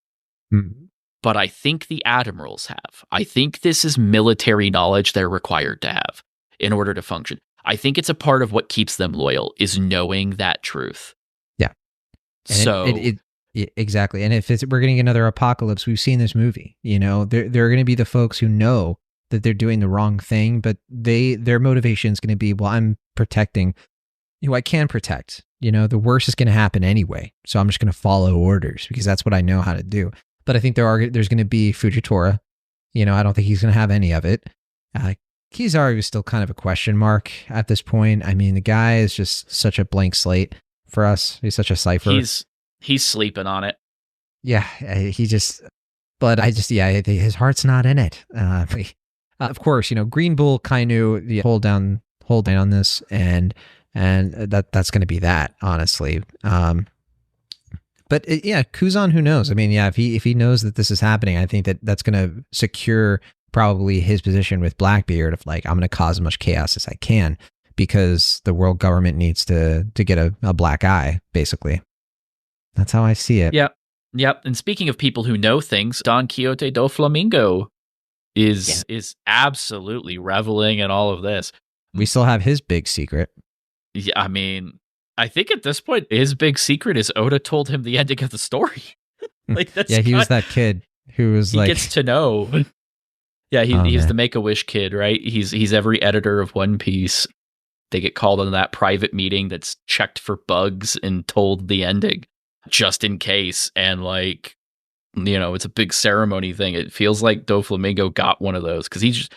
Mm-hmm. But I think the admirals have. I think this is military knowledge they're required to have in order to function. I think it's a part of what keeps them loyal is knowing that truth. Yeah. And So exactly. And if we're getting another apocalypse, we've seen this movie. You know, there are going to be the folks who know that they're doing the wrong thing, but their motivation is going to be, well, I'm protecting who I can protect. You know, the worst is going to happen anyway, so I'm just going to follow orders because that's what I know how to do. But I think there's going to be Fujitora. You know, I don't think he's going to have any of it. Kizaru is still kind of a question mark at this point. I mean, the guy is just such a blank slate for us. He's such a cipher. He's sleeping on it. Yeah, his heart's not in it. Of course, you know, Green Bull Kainu, the hold down on this, and that's going to be that, honestly. But Kuzan, who knows? I mean, yeah, if he knows that this is happening, I think that's going to secure probably his position with Blackbeard of like, I'm going to cause as much chaos as I can because the world government needs to get a black eye, basically. That's how I see it. Yep. And speaking of people who know things, Don Quixote Doflamingo is absolutely reveling in all of this. We still have his big secret. Yeah, I mean, I think at this point, his big secret is Oda told him the ending of the story. Like that's he was that kid who was he like gets to know. Yeah, he's the Make-A-Wish kid, right? He's every editor of One Piece. They get called on that private meeting that's checked for bugs and told the ending just in case. And like, you know, it's a big ceremony thing. It feels like Doflamingo got one of those because he's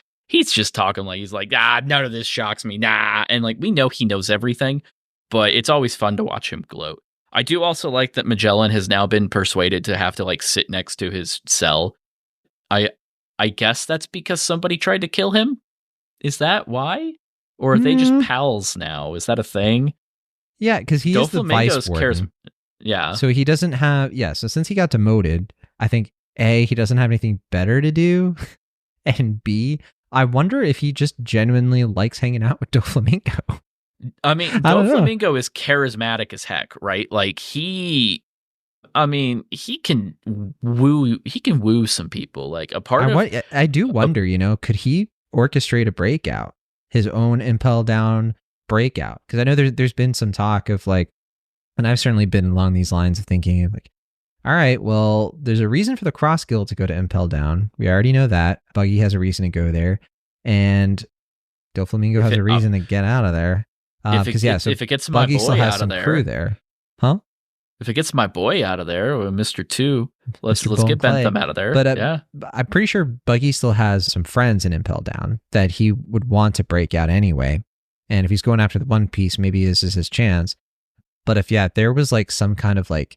just talking like he's like, none of this shocks me, nah. And like we know he knows everything, but it's always fun to watch him gloat. I do also like that Magellan has now been persuaded to have to like sit next to his cell. I guess that's because somebody tried to kill him. Is that why? Or are they just pals now? Is that a thing? Yeah, because he is the vice warden. Yeah. So he doesn't have... Yeah, so since he got demoted, I think, A, he doesn't have anything better to do, and B, I wonder if he just genuinely likes hanging out with Doflamingo. I mean, Doflamingo is charismatic as heck, right? Like, he can woo some people. Like, I do wonder, you know, could he orchestrate a breakout? His own Impel Down breakout? Because I know there's been some talk of like, and I've certainly been along these lines of thinking of like, all right, well, there's a reason for the Cross Guild to go to Impel Down. We already know that. Buggy has a reason to go there. And Doflamingo has a reason to get out of there. If it gets my Buggy boy still has out some of crew there. Huh? If it gets my boy out of there, or Mr. 2, let's get Bentham out of there. But yeah. I'm pretty sure Buggy still has some friends in Impel Down that he would want to break out anyway. And if he's going after the One Piece, maybe this is his chance. But if there was like some kind of like,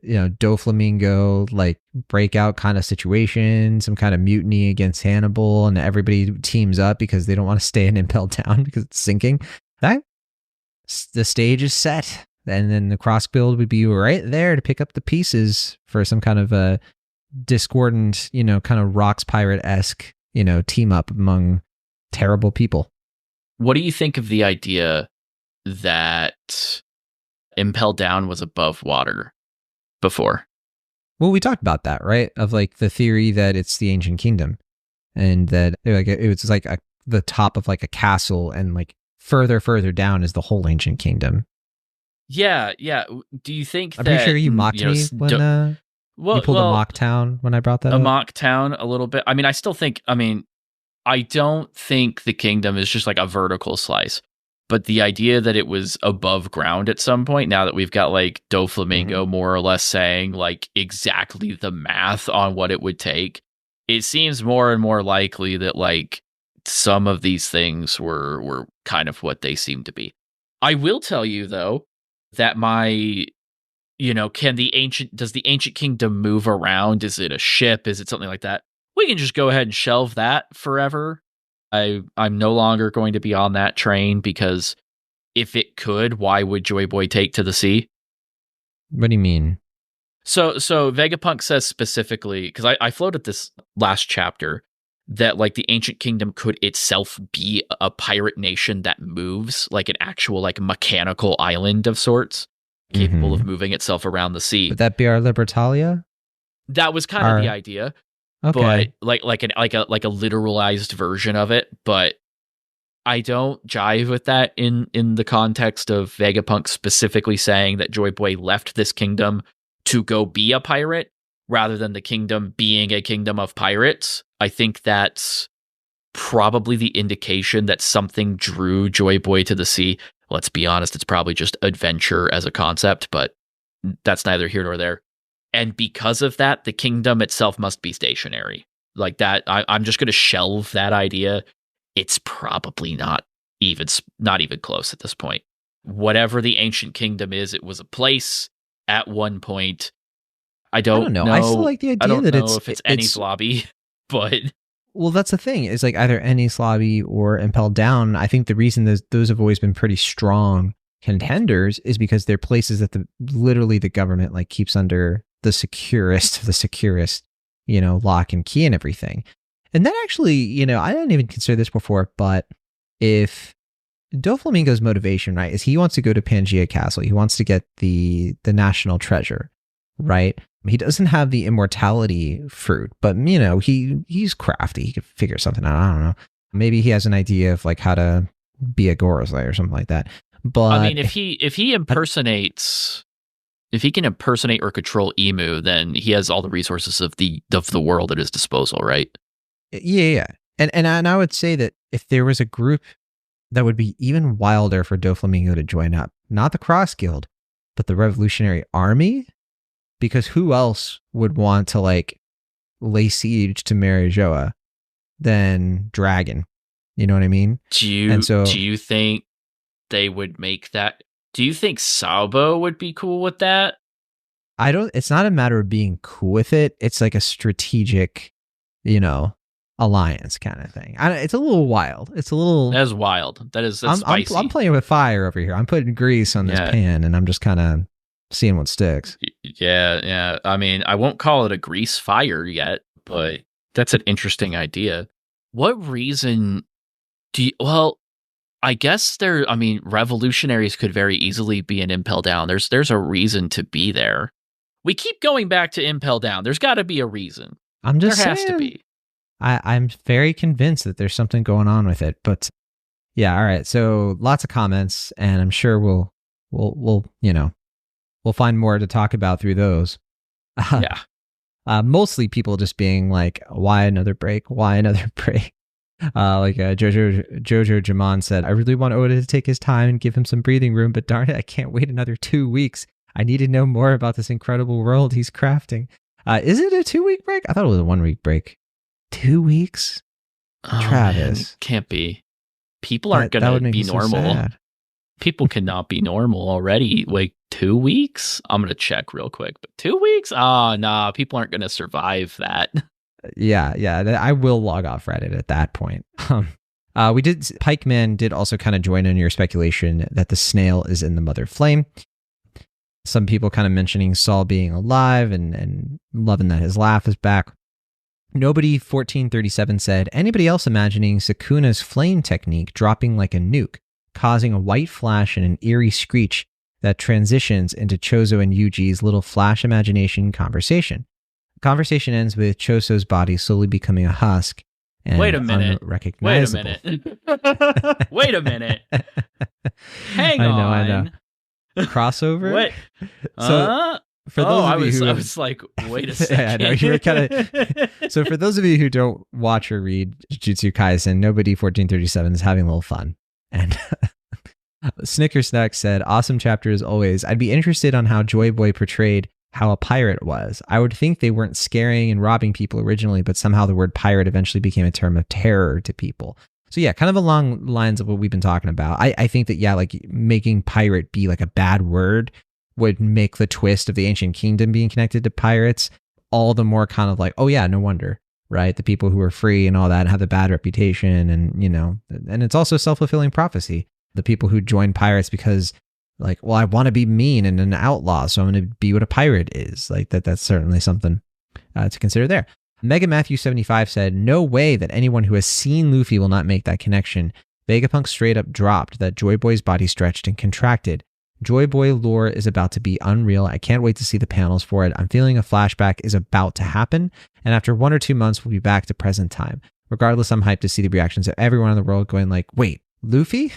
you know, Doflamingo like breakout kind of situation, some kind of mutiny against Hannibal, and everybody teams up because they don't want to stay in Impel Down because it's sinking, the stage is set. And then the Cross Guild would be right there to pick up the pieces for some kind of a discordant, you know, kind of Rocks Pirate-esque, you know, team up among terrible people. What do you think of the idea that Impel Down was above water before? Well, we talked about that, right? Of like the theory that it's the Ancient Kingdom and that like it was like the top of like a castle and like further down is the whole Ancient Kingdom. Yeah. Do you think I'm pretty sure you mocked me when you pulled a mock town when I brought that up? A mock town a little bit. I mean, I don't think the kingdom is just like a vertical slice, but the idea that it was above ground at some point, now that we've got like Doflamingo more or less saying like exactly the math on what it would take, it seems more and more likely that like some of these things were kind of what they seem to be. I will tell you though, that does the ancient kingdom move around? Is it a ship? Is it something like that? We can just go ahead and shelve that forever. I'm no longer going to be on that train because if it could, why would JoyBoy take to the sea? What do you mean? So Vegapunk says specifically, because I floated this last chapter, that like the ancient kingdom could itself be a pirate nation that moves, like an actual like mechanical island of sorts, capable of moving itself around the sea. Would that be our Libertalia? That was kind of the idea. Okay. But like a literalized version of it. But I don't jive with that in the context of Vegapunk specifically saying that JoyBoy left this kingdom to go be a pirate rather than the kingdom being a kingdom of pirates. I think that's probably the indication that something drew JoyBoy to the sea. Let's be honest, it's probably just adventure as a concept, but that's neither here nor there. And because of that, the kingdom itself must be stationary. Like that, I'm just going to shelve that idea. It's probably not even close at this point. Whatever the ancient kingdom is, it was a place at one point. I don't know. I still like the idea that it's Enies Lobby, but well, that's the thing. It's like either Enies Lobby or Impel Down. I think the reason those have always been pretty strong contenders is because they're places that literally the government like keeps under the securest of the securest, lock and key and everything. And that actually, I didn't even consider this before, but if Doflamingo's motivation, right, is he wants to go to Pangea Castle, he wants to get the national treasure, right? He doesn't have the immortality fruit, but he's crafty. He could figure something out. I don't know. Maybe he has an idea of like how to be a Gorsosei or something like that. But I mean, if he impersonates, if he can impersonate or control Emu, then he has all the resources of the world at his disposal, right? Yeah. And I would say that if there was a group that would be even wilder for Doflamingo to join up, not the Cross Guild, but the Revolutionary Army, because who else would want to like lay siege to Marijoa than Dragon? You know what I mean? Do you think they would make that? Do you think Salbo would be cool with that? It's not a matter of being cool with it. It's like a strategic, alliance kind of thing. It's a little wild. That's wild. That's spicy. I'm playing with fire over here. I'm putting grease on this pan and I'm just kind of seeing what sticks. Yeah. I mean, I won't call it a grease fire yet, but that's an interesting idea. What reason I guess revolutionaries could very easily be an Impel Down. There's a reason to be there. We keep going back to Impel Down. There's got to be a reason. I'm just saying. There has to be. I'm very convinced that there's something going on with it. But yeah, all right. So lots of comments, and I'm sure we'll find more to talk about through those. Yeah. Mostly people just being like, why another break? Why another break? Jojo Jaman said, I really want Oda to take his time and give him some breathing room, but darn it, I can't wait another 2 weeks. I need to know more about this incredible world he's crafting. Is it a 2-week break? I thought it was a 1-week break. 2 weeks? Oh, Travis. Man, can't be. People aren't going to be normal. So people cannot be normal already. Like 2 weeks? I'm going to check real quick. But 2 weeks? Oh, nah. People aren't going to survive that. Yeah. I will log off Reddit at that point. Pikeman did also kind of join in your speculation that the snail is in the Mother Flame. Some people kind of mentioning Saul being alive and loving that his laugh is back. Nobody 1437 said, anybody else imagining Sukuna's flame technique dropping like a nuke, causing a white flash and an eerie screech that transitions into Chozo and Yuji's little flash imagination conversation. Conversation ends with Choso's body slowly becoming a husk and Wait a minute. unrecognizable. Wait a minute. Hang on. I know. Crossover? What? For those of you who I was like, wait a second. Yeah, I know, you were kind of. So for those of you who don't watch or read Jujutsu Kaisen, nobody 1437 is having a little fun. And Snickersnack said, awesome chapter as always. I'd be interested on how JoyBoy portrayed how a pirate was. I would think they weren't scaring and robbing people originally, but somehow the word pirate eventually became a term of terror to people. So yeah, kind of along lines of what we've been talking about. I think that, yeah, like making pirate be like a bad word would make the twist of the ancient kingdom being connected to pirates all the more kind of like, oh yeah, no wonder, right? The people who are free and all that have the bad reputation, and and it's also self-fulfilling prophecy. The people who join pirates because like, well, I want to be mean and an outlaw, so I'm going to be what a pirate is. Like that's certainly something to consider there. Mega Matthew 75 said, no way that anyone who has seen Luffy will not make that connection. Vegapunk straight up dropped that JoyBoy's body stretched and contracted. JoyBoy lore is about to be unreal. I can't wait to see the panels for it. I'm feeling a flashback is about to happen, and after 1 or 2 months, we'll be back to present time. Regardless, I'm hyped to see the reactions of everyone in the world going like, wait, Luffy.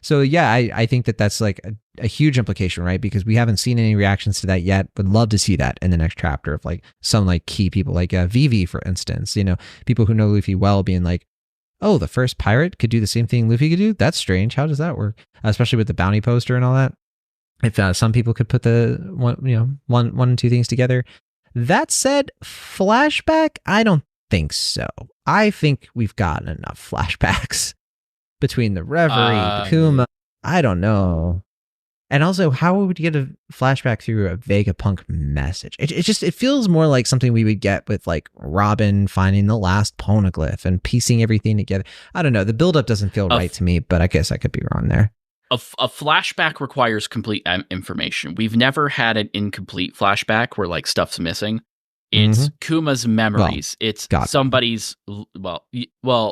So yeah, I think that's like a huge implication, right? Because we haven't seen any reactions to that yet. Would love to see that in the next chapter of like some like key people, like Vivi, for instance. You know, people who know Luffy well being like, oh, the first pirate could do the same thing Luffy could do? That's strange. How does that work? Especially with the bounty poster and all that. If some people could put the one and two things together. That said, flashback, I don't think so. I think we've gotten enough flashbacks between the Reverie, the Kuma. I don't know. And also, how would you get a flashback through a Vegapunk message? It feels more like something we would get with like Robin finding the last Poneglyph and piecing everything together. I don't know. The buildup doesn't feel right to me, but I guess I could be wrong there. A flashback requires complete information. We've never had an incomplete flashback where like stuff's missing. It's Kuma's memories. Well, it's somebody's.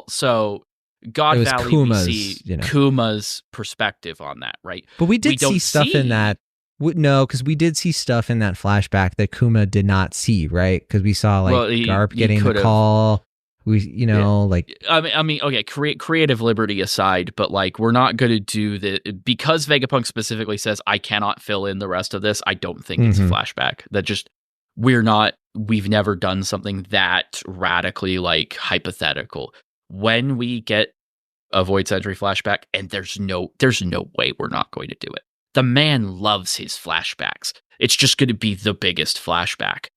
So God Valley, Kuma's, we see Kuma's perspective on that, right? But we did see stuff in that. No, because we did see stuff in that flashback that Kuma did not see, right? Because we saw like Garp getting the call. I mean, okay, creative liberty aside, but like we're not going to do because Vegapunk specifically says I cannot fill in the rest of this. I don't think it's a flashback. That just we've never done something that radically like hypothetical. When we get a Void Century flashback, and there's no way we're not going to do it. The man loves his flashbacks. It's just going to be the biggest flashback.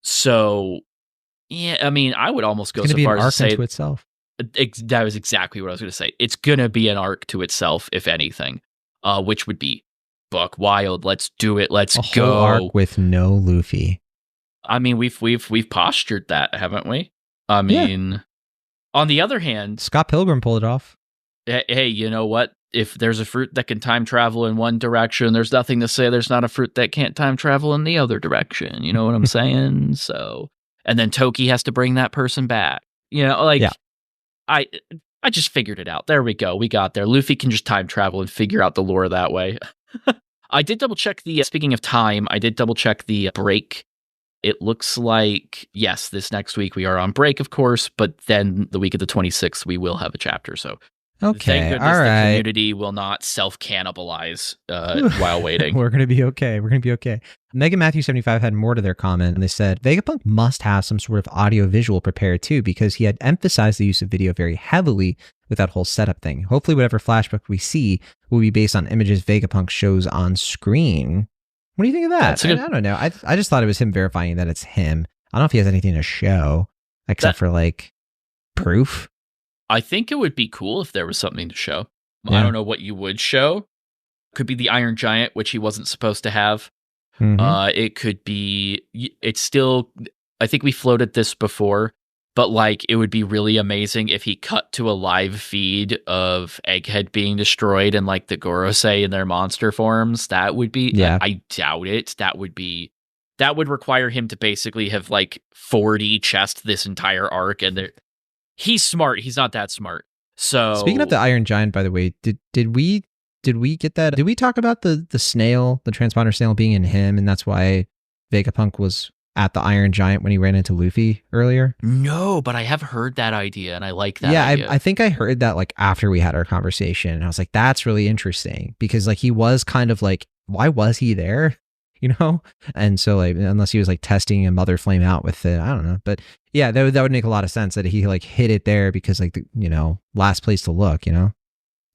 So, yeah, I mean, I would almost go so far as to say to itself. That was exactly what I was going to say. It's going to be an arc to itself, if anything, which would be buck wild. Let's do it. Let's go. Whole arc with no Luffy. I mean, we've postured that, haven't we? I mean, on the other hand, Scott Pilgrim pulled it off. Hey, you know what? If there's a fruit that can time travel in one direction, there's nothing to say there's not a fruit that can't time travel in the other direction. You know what I'm saying? So, and then Toki has to bring that person back. You know, like I just figured it out. There we go. We got there. Luffy can just time travel and figure out the lore that way. I did double check speaking of time, I did double check the break. It looks like, yes, this next week we are on break, of course, but then the week of the 26th, we will have a chapter. So okay, thank goodness all right. The community will not self-cannibalize while waiting. We're going to be okay. Mega Matthew 75 had more to their comment, and they said, Vegapunk must have some sort of audio-visual prepared too, because he had emphasized the use of video very heavily with that whole setup thing. Hopefully whatever flashback we see will be based on images Vegapunk shows on screen. What do you think of that? I don't know. I just thought it was him verifying that it's him. I don't know if he has anything to show except for like proof. I think it would be cool if there was something to show. Yeah. I don't know what you would show. Could be the Iron Giant, which he wasn't supposed to have. It could be. It's still. I think we floated this before, but like it would be really amazing if he cut to a live feed of Egghead being destroyed and like the Gorsosei in their monster forms. That would be. Yeah. I doubt it. That would require him to basically have like 40 chest this entire arc, and he's smart. He's not that smart. So speaking of the Iron Giant, by the way, did we get that? Did we talk about the snail, the transponder snail being in him, and that's why Vegapunk was at the Iron Giant when he ran into Luffy earlier? No, but I have heard that idea, and I like that idea. I think I heard that like after we had our conversation, and I was like, that's really interesting, because like he was kind of like, why was he there? You know? And so like, unless he was like testing a mother flame out with it, I don't know. But yeah, that would make a lot of sense that he like hit it there because like, last place to look,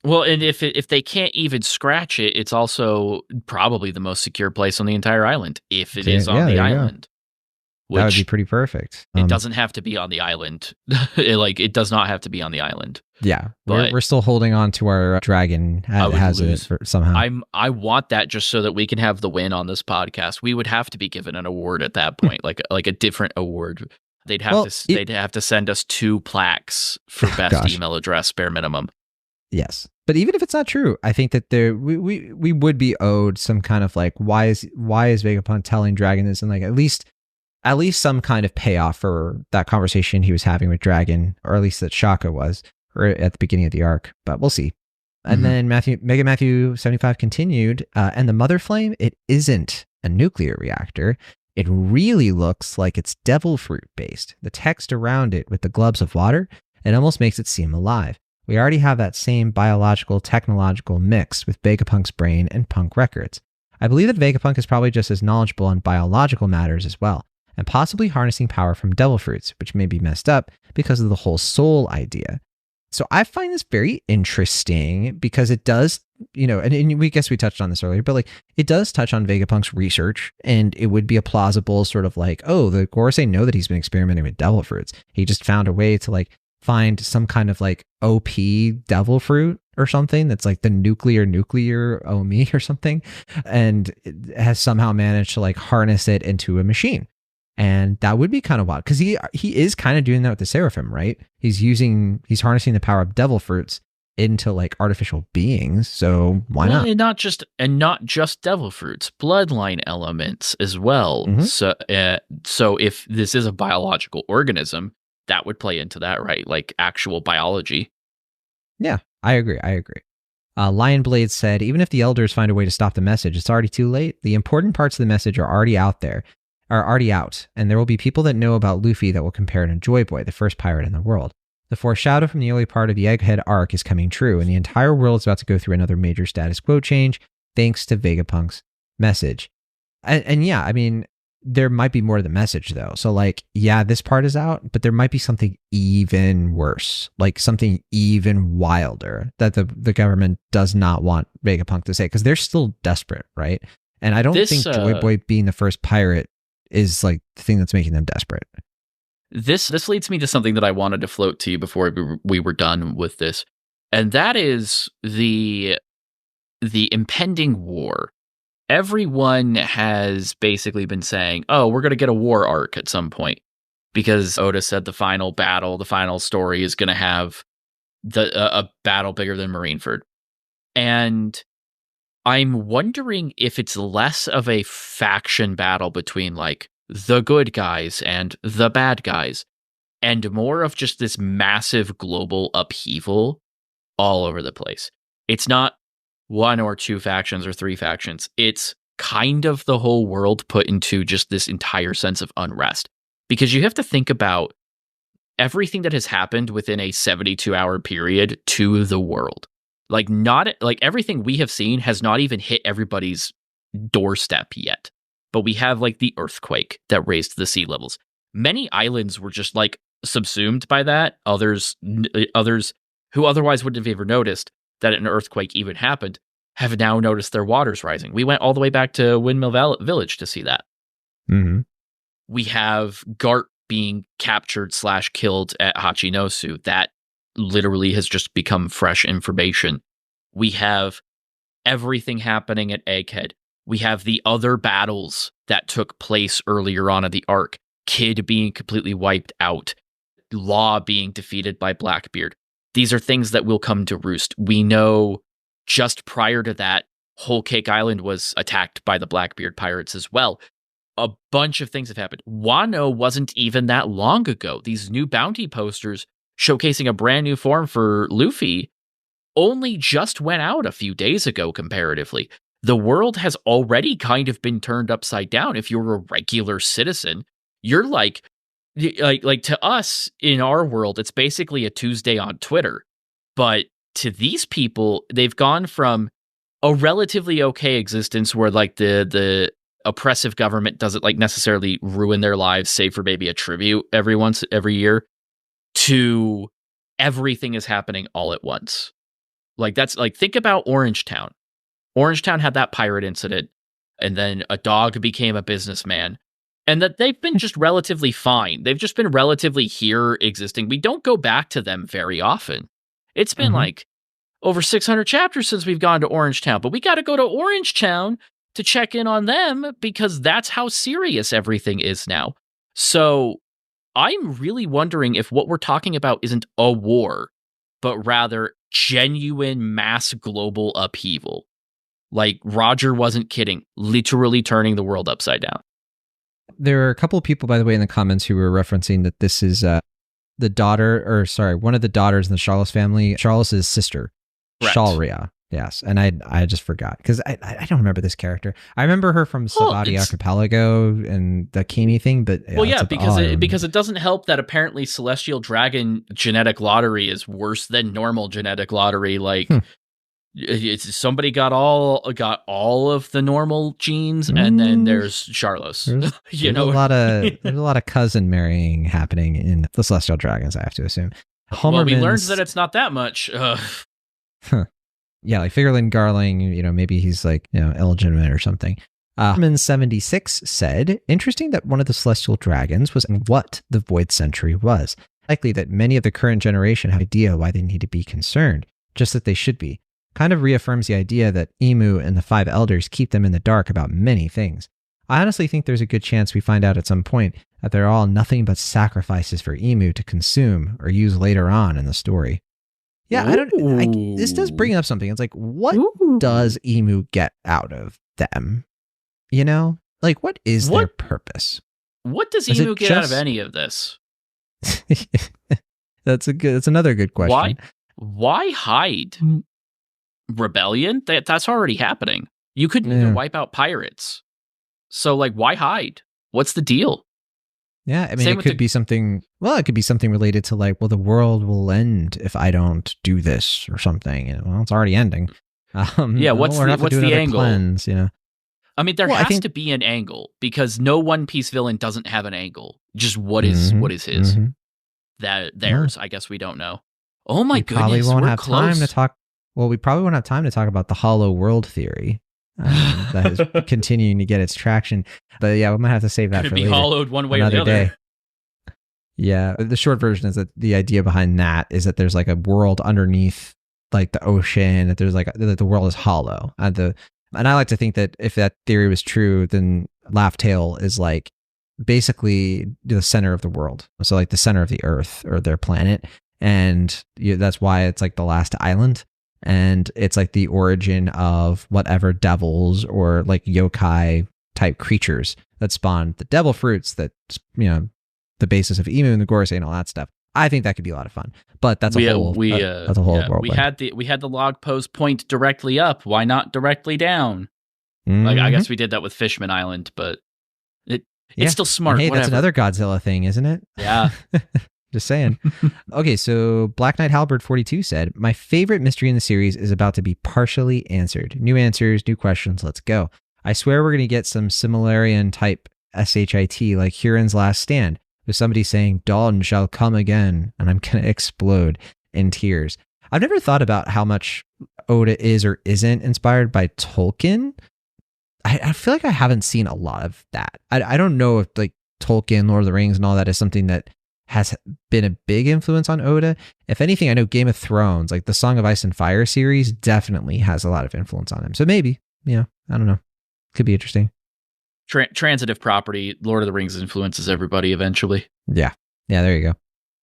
Well, and if they can't even scratch it, it's also probably the most secure place on the entire island, if it is on the island. That would be pretty perfect. It doesn't have to be on the island. It does not have to be on the island. Yeah, we're still holding on to our dragon. Has it somehow? I want that just so that we can have the win on this podcast. We would have to be given an award at that point, like a different award. They'd have to send us 2 plaques for best email address, bare minimum. Yes, but even if it's not true, I think that we would be owed some kind of like why is Vegapunk telling Dragon this, and like at least some kind of payoff for that conversation he was having with Dragon, or at least that Shaka was, or at the beginning of the arc. But we'll see. And then Mega Matthew 75 continued, and the Mother Flame, it isn't a nuclear reactor. It really looks like it's devil fruit based. The text around it with the globs of water, it almost makes it seem alive. We already have that same biological technological mix with Vegapunk's brain and Punk Records. I believe that Vegapunk is probably just as knowledgeable on biological matters as well, and possibly harnessing power from devil fruits, which may be messed up because of the whole soul idea. So I find this very interesting because it does, and we guess we touched on this earlier, but like it does touch on Vegapunk's research, and it would be a plausible sort of like, oh, the Gorsosei know that he's been experimenting with devil fruits. He just found a way to like find some kind of like OP devil fruit or something that's like the nuclear Omi or something, and has somehow managed to like harness it into a machine. And that would be kind of wild because he is kind of doing that with the Seraphim, right? He's harnessing the power of devil fruits into like artificial beings. So why not? And not just devil fruits, bloodline elements as well. Mm-hmm. So if this is a biological organism, that would play into that, right? Like actual biology. Yeah, I agree. Lionblade said, even if the elders find a way to stop the message, it's already too late. The important parts of the message are already out, and there will be people that know about Luffy that will compare it to JoyBoy, the first pirate in the world. The foreshadow from the early part of the Egghead arc is coming true, and the entire world is about to go through another major status quo change thanks to Vegapunk's message. And yeah, I mean, there might be more to the message though. So like, yeah, this part is out, but there might be something even worse, like something even wilder that the government does not want Vegapunk to say, because they're still desperate, right? And I don't think JoyBoy being the first pirate is like the thing that's making them desperate. This leads me to something that I wanted to float to you before we were done with this, and that is the impending war. Everyone has basically been saying, "Oh, we're going to get a war arc at some point," because Oda said the final battle, the final story is going to have a battle bigger than Marineford, and I'm wondering if it's less of a faction battle between like the good guys and the bad guys, and more of just this massive global upheaval all over the place. It's not one or two factions or three factions. It's kind of the whole world put into just this entire sense of unrest. Because you have to think about everything that has happened within a 72-hour period to the world. Like everything we have seen has not even hit everybody's doorstep yet. But we have like the earthquake that raised the sea levels. Many islands were just like subsumed by that. Others who otherwise wouldn't have ever noticed that an earthquake even happened have now noticed their waters rising. We went all the way back to Windmill Village to see that. Mm-hmm. We have Gart being captured / killed at Hachinosu. That literally has just become fresh information. We have everything happening at Egghead. We have the other battles that took place earlier on in the arc. Kid being completely wiped out. Law being defeated by Blackbeard. These are things that will come to roost. We know just prior to that, Whole Cake Island was attacked by the Blackbeard pirates as well. A bunch of things have happened. Wano wasn't even that long ago. These new bounty posters showcasing a brand new form for Luffy only just went out a few days ago comparatively. The world has already kind of been turned upside down. If you're a regular citizen, you're like to us in our world, it's basically a Tuesday on Twitter. But to these people, they've gone from a relatively okay existence where like the oppressive government doesn't like necessarily ruin their lives, save for maybe a tribute every year, to everything is happening all at once. Like that's like, think about Orange Town. Orange Town had that pirate incident, and then a dog became a businessman. And that they've been just relatively fine. They've just been relatively here existing. We don't go back to them very often. It's been like over 600 chapters since we've gone to Orange Town, but we got to go to Orange Town to check in on them because that's how serious everything is now. So I'm really wondering if what we're talking about isn't a war, but rather genuine mass global upheaval. Like Roger wasn't kidding, literally turning the world upside down. There are a couple of people, by the way, in the comments who were referencing that this is one of the daughters in the Charles family, Charles' sister, Correct. Shalria. Yes, and I just forgot because I don't remember this character. I remember her from Well, Sabati it's- Archipelago and the Kimi thing, but Well, yeah, because it, because it doesn't help that apparently celestial dragon genetic lottery is worse than normal genetic lottery. Like, it's somebody got all of the normal genes, and then there's Charlos. There's a lot of cousin marrying happening in the celestial dragons. I have to assume. Well, we learned that it's not that much. Yeah, like Figurlin Garling, maybe he's like, illegitimate or something. Herman76 said, interesting that one of the celestial dragons was what the Void Century was. Likely that many of the current generation have no idea why they need to be concerned, just that they should be. Kind of reaffirms the idea that Emu and the Five Elders keep them in the dark about many things. I honestly think there's a good chance we find out at some point that they're all nothing but sacrifices for Emu to consume or use later on in the story. Yeah, this does bring up something. It's like, what does Emu get out of them? Like, what is their purpose? What does Emu get out of any of this? That's another good question. Why hide? Rebellion? That's already happening. You couldn't even wipe out pirates. So, like, why hide? What's the deal? Yeah, I mean, it could be something. Well, it could be something related to like, well, the world will end if I don't do this or something. Well, it's already ending. What's the angle? Cleanse, I mean, there has to be an angle because no One Piece villain doesn't have an angle. Just what is his? Theirs, I guess we don't know. Oh my goodness, probably won't we're have close. time to talk. Well, we probably won't have time to talk about the hollow world theory. That is continuing to get its traction. But yeah, we might have to save that for later. Could be hollowed one way or the other. Day. Yeah, the short version is that the idea behind that is that there's like a world underneath like the ocean, that there's like that the world is hollow. And I like to think that if that theory was true, then Laugh Tale is like basically the center of the world. So like the center of the earth or their planet. And that's why it's like the last island. And it's like the origin of whatever devils or like yokai type creatures that spawn the devil fruits that, the basis of Emu and the Gorsosei and all that stuff. I think that could be a lot of fun, but that's a whole world. We had the log post point directly up. Why not directly down? Like, I guess we did that with Fishman Island, but it's still smart. Hey, whatever. That's another Godzilla thing, isn't it? Yeah. Just saying. Okay, so Black Knight Halberd 42 said, my favorite mystery in the series is about to be partially answered. New answers, new questions, let's go. I swear we're going to get some Similarian type SHIT like Huron's Last Stand, with somebody saying, dawn shall come again, and I'm going to explode in tears. I've never thought about how much Oda is or isn't inspired by Tolkien. I feel like I haven't seen a lot of that. I don't know if like Tolkien, Lord of the Rings, and all that is something that has been a big influence on Oda. If anything, I know Game of Thrones, like the Song of Ice and Fire series, definitely has a lot of influence on him. So maybe, I don't know. Could be interesting. Transitive property, Lord of the Rings influences everybody eventually. Yeah, there you go.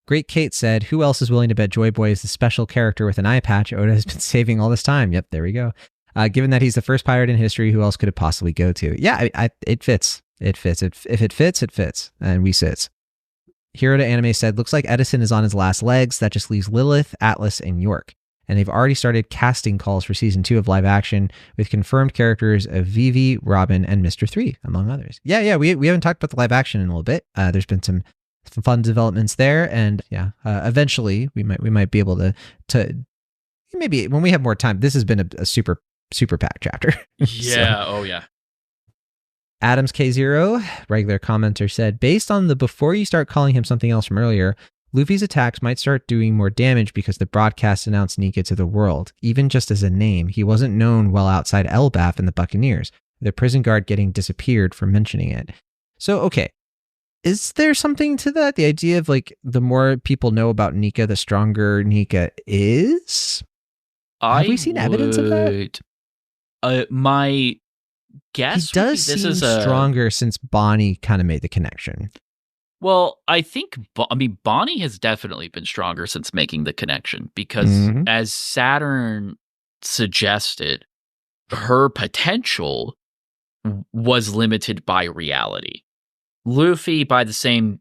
Great Kate said, who else is willing to bet JoyBoy is the special character with an eye patch Oda has been saving all this time? Yep, there we go. Given that he's the first pirate in history, who else could it possibly go to? Yeah, it fits. It fits. If it fits, it fits. And we sits. Hero to Anime said, looks like Edison is on his last legs. That just leaves Lilith, Atlas, and York. And they've already started casting calls for season 2 of live action with confirmed characters of Vivi, Robin, and Mr. 3, among others. Yeah, we haven't talked about the live action in a little bit. There's been some fun developments there, and eventually we might be able to maybe when we have more time. This has been a super packed chapter. Yeah. Oh yeah. Adams K0, regular commenter, said, based on the before you start calling him something else from earlier, Luffy's attacks might start doing more damage because the broadcast announced Nika to the world. Even just as a name, he wasn't known well outside Elbaf and the Buccaneers, the prison guard getting disappeared for mentioning it. So, okay. Is there something to that? The idea of like the more people know about Nika, the stronger Nika is? Have we seen evidence of that? My guess he does seem stronger since Bonnie kind of made the connection. Well, I think Bonnie has definitely been stronger since making the connection because as Saturn suggested, her potential was limited by reality. Luffy, by the same,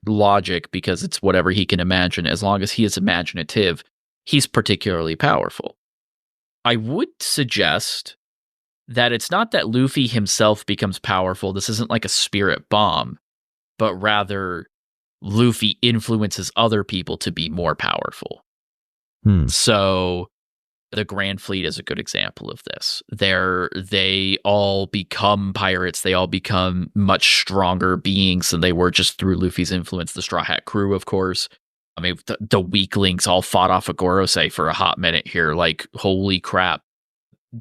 logic, because it's whatever he can imagine, as long as he is imaginative, he's particularly powerful. I would suggest that it's not that Luffy himself becomes powerful. This isn't like a spirit bomb, but rather Luffy influences other people to be more powerful. So the Grand Fleet is a good example of this. They all become pirates. They all become much stronger beings than they were just through Luffy's influence. The Straw Hat crew, of course. I mean, the weaklings all fought off of Gorsosei for a hot minute here. Like, holy crap.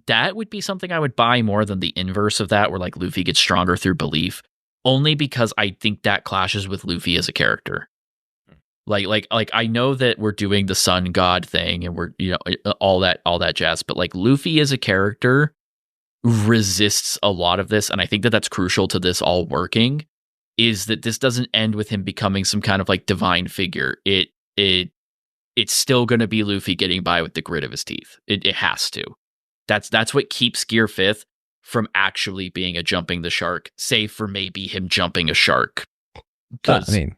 That would be something I would buy more than the inverse of that, where like Luffy gets stronger through belief. Only because I think that clashes with Luffy as a character. Like I know that we're doing the sun god thing and we're, you know, all that jazz, but like Luffy as a character resists a lot of this, and I think that that's crucial to this all working. Is that this doesn't end with him becoming some kind of like divine figure. It's still going to be Luffy getting by with the grit of his teeth. It has to. That's what keeps Gear 5th from actually being a jumping the shark, save for maybe him jumping a shark. Because I mean,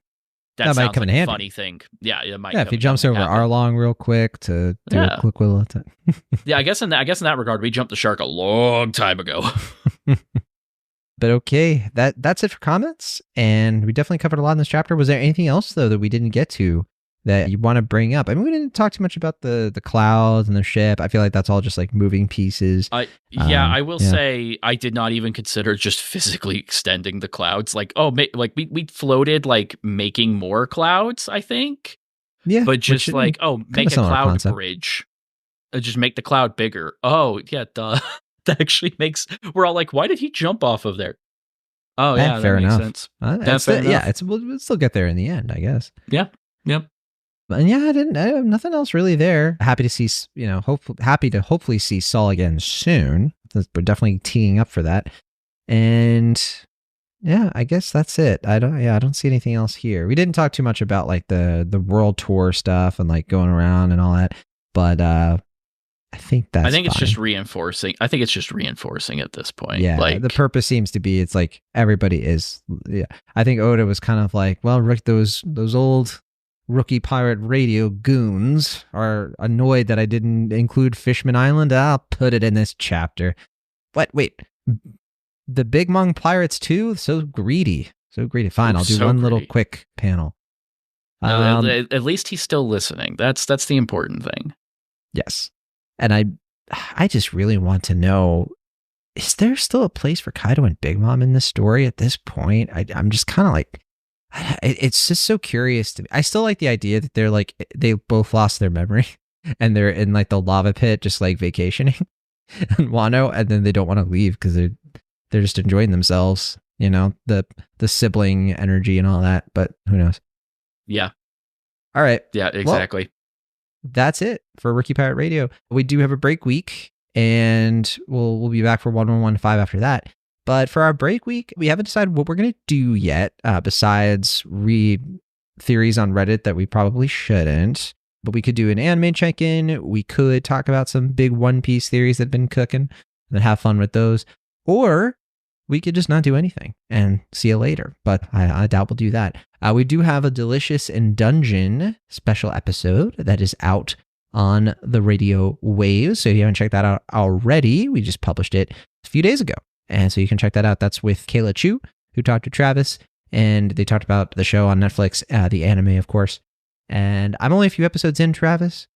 that might come like in handy. A funny thing. Yeah, it might. Yeah, if he jumps over Arlong real quick to do a quick wiggle attack. Yeah, I guess in that regard, we jumped the shark a long time ago. But okay, that's it for comments, and we definitely covered a lot in this chapter. Was there anything else though that we didn't get to that you want to bring up? I mean, we didn't talk too much about the clouds and the ship. I feel like that's all just like moving pieces. I will say I did not even consider just physically extending the clouds. Like, like we floated like making more clouds, I think. Yeah, but just like make a cloud concept. Bridge, just make the cloud bigger. Oh yeah, duh. That actually makes, we're all like, why did he jump off of there? Oh yeah, fair that makes enough. Sense. That's fair enough. Yeah, we'll still get there in the end, I guess. Yeah. Yep. And yeah, I have nothing else really there. Happy to see, hopefully see Saul again soon. We're definitely teeing up for that. And yeah, I guess that's it. I don't see anything else here. We didn't talk too much about like the world tour stuff and like going around and all that, but I think it's just reinforcing. I think it's just reinforcing at this point. Yeah, like, the purpose seems to be it's like everybody is. Yeah, I think Oda was kind of like, well, Rick, those old rookie pirate radio goons are annoyed that I didn't include Fishman Island. I'll put it in this chapter. What? Wait, the Big Mong pirates too? So greedy. Fine, I'll do one little quick panel. At least he's still listening. That's the important thing. Yes. And I just really want to know, is there still a place for Kaido and Big Mom in this story at this point? I'm just kind of like, it's just so curious to me. I still like the idea that they're like, they both lost their memory and they're in like the lava pit, just like vacationing in Wano, and then they don't want to leave because they're just enjoying themselves, you know, the sibling energy and all that, but who knows? Yeah. All right. Yeah, exactly. Well, that's it for Rookie Pirate Radio. We do have a break week, and we'll be back for 1115 after that. But for our break week, we haven't decided what we're going to do yet, besides read theories on Reddit that we probably shouldn't. But we could do an anime check-in. We could talk about some big One Piece theories that have been cooking and have fun with those. Or we could just not do anything and see you later. But I doubt we'll do that. We do have a Delicious in Dungeon special episode that is out on the radio waves. So if you haven't checked that out already, we just published it a few days ago. And so you can check that out. That's with Kayla Chu, who talked to Travis. And they talked about the show on Netflix, the anime, of course. And I'm only a few episodes in, Travis.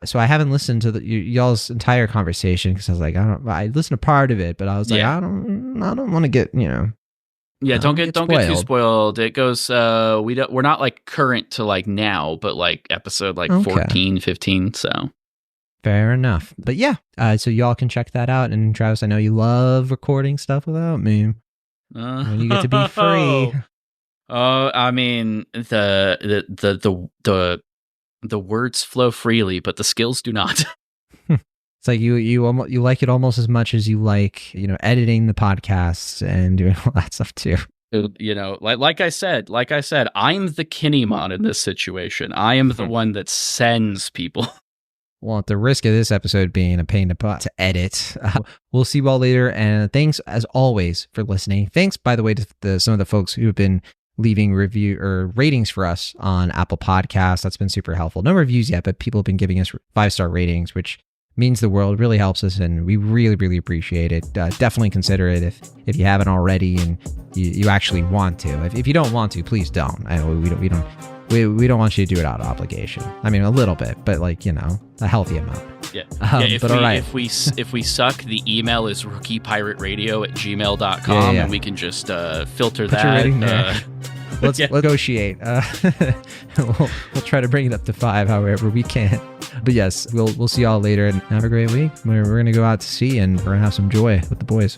So I haven't listened to y'all's entire conversation because I was like, I listened to part of it, but I was like, I don't want to get, Yeah, don't get too spoiled. It goes we're not like current to like now, but like episode like 14, 15, so fair enough. But yeah, so y'all can check that out. And Travis, I know you love recording stuff without me. When you get to be free. I mean, the words flow freely, but the skills do not. It's like you like it almost as much as you like, editing the podcasts and doing all that stuff too. Like I said, I'm the Kinemon in this situation. I am the one that sends people. Well, at the risk of this episode being a pain to edit, we'll see you all later. And thanks as always for listening. Thanks, by the way, to some of the folks who have been leaving review or ratings for us on Apple Podcasts. That's been super helpful. No reviews yet, but people have been giving us 5-star ratings, which Means the world, really helps us, and we really, really appreciate it. Definitely consider it if you haven't already and you actually want to. If you don't want to, please don't. We don't want you to do it out of obligation. I mean, a little bit, but like, a healthy amount. Yeah. If we suck, the email is rookiepirateRadio@gmail.com, and we can just filter Put your rating that. there. Let's negotiate. We'll try to bring it up to 5, however we can. But yes, we'll see y'all later, and have a great week. We're gonna go out to sea, and we're gonna have some joy with the boys.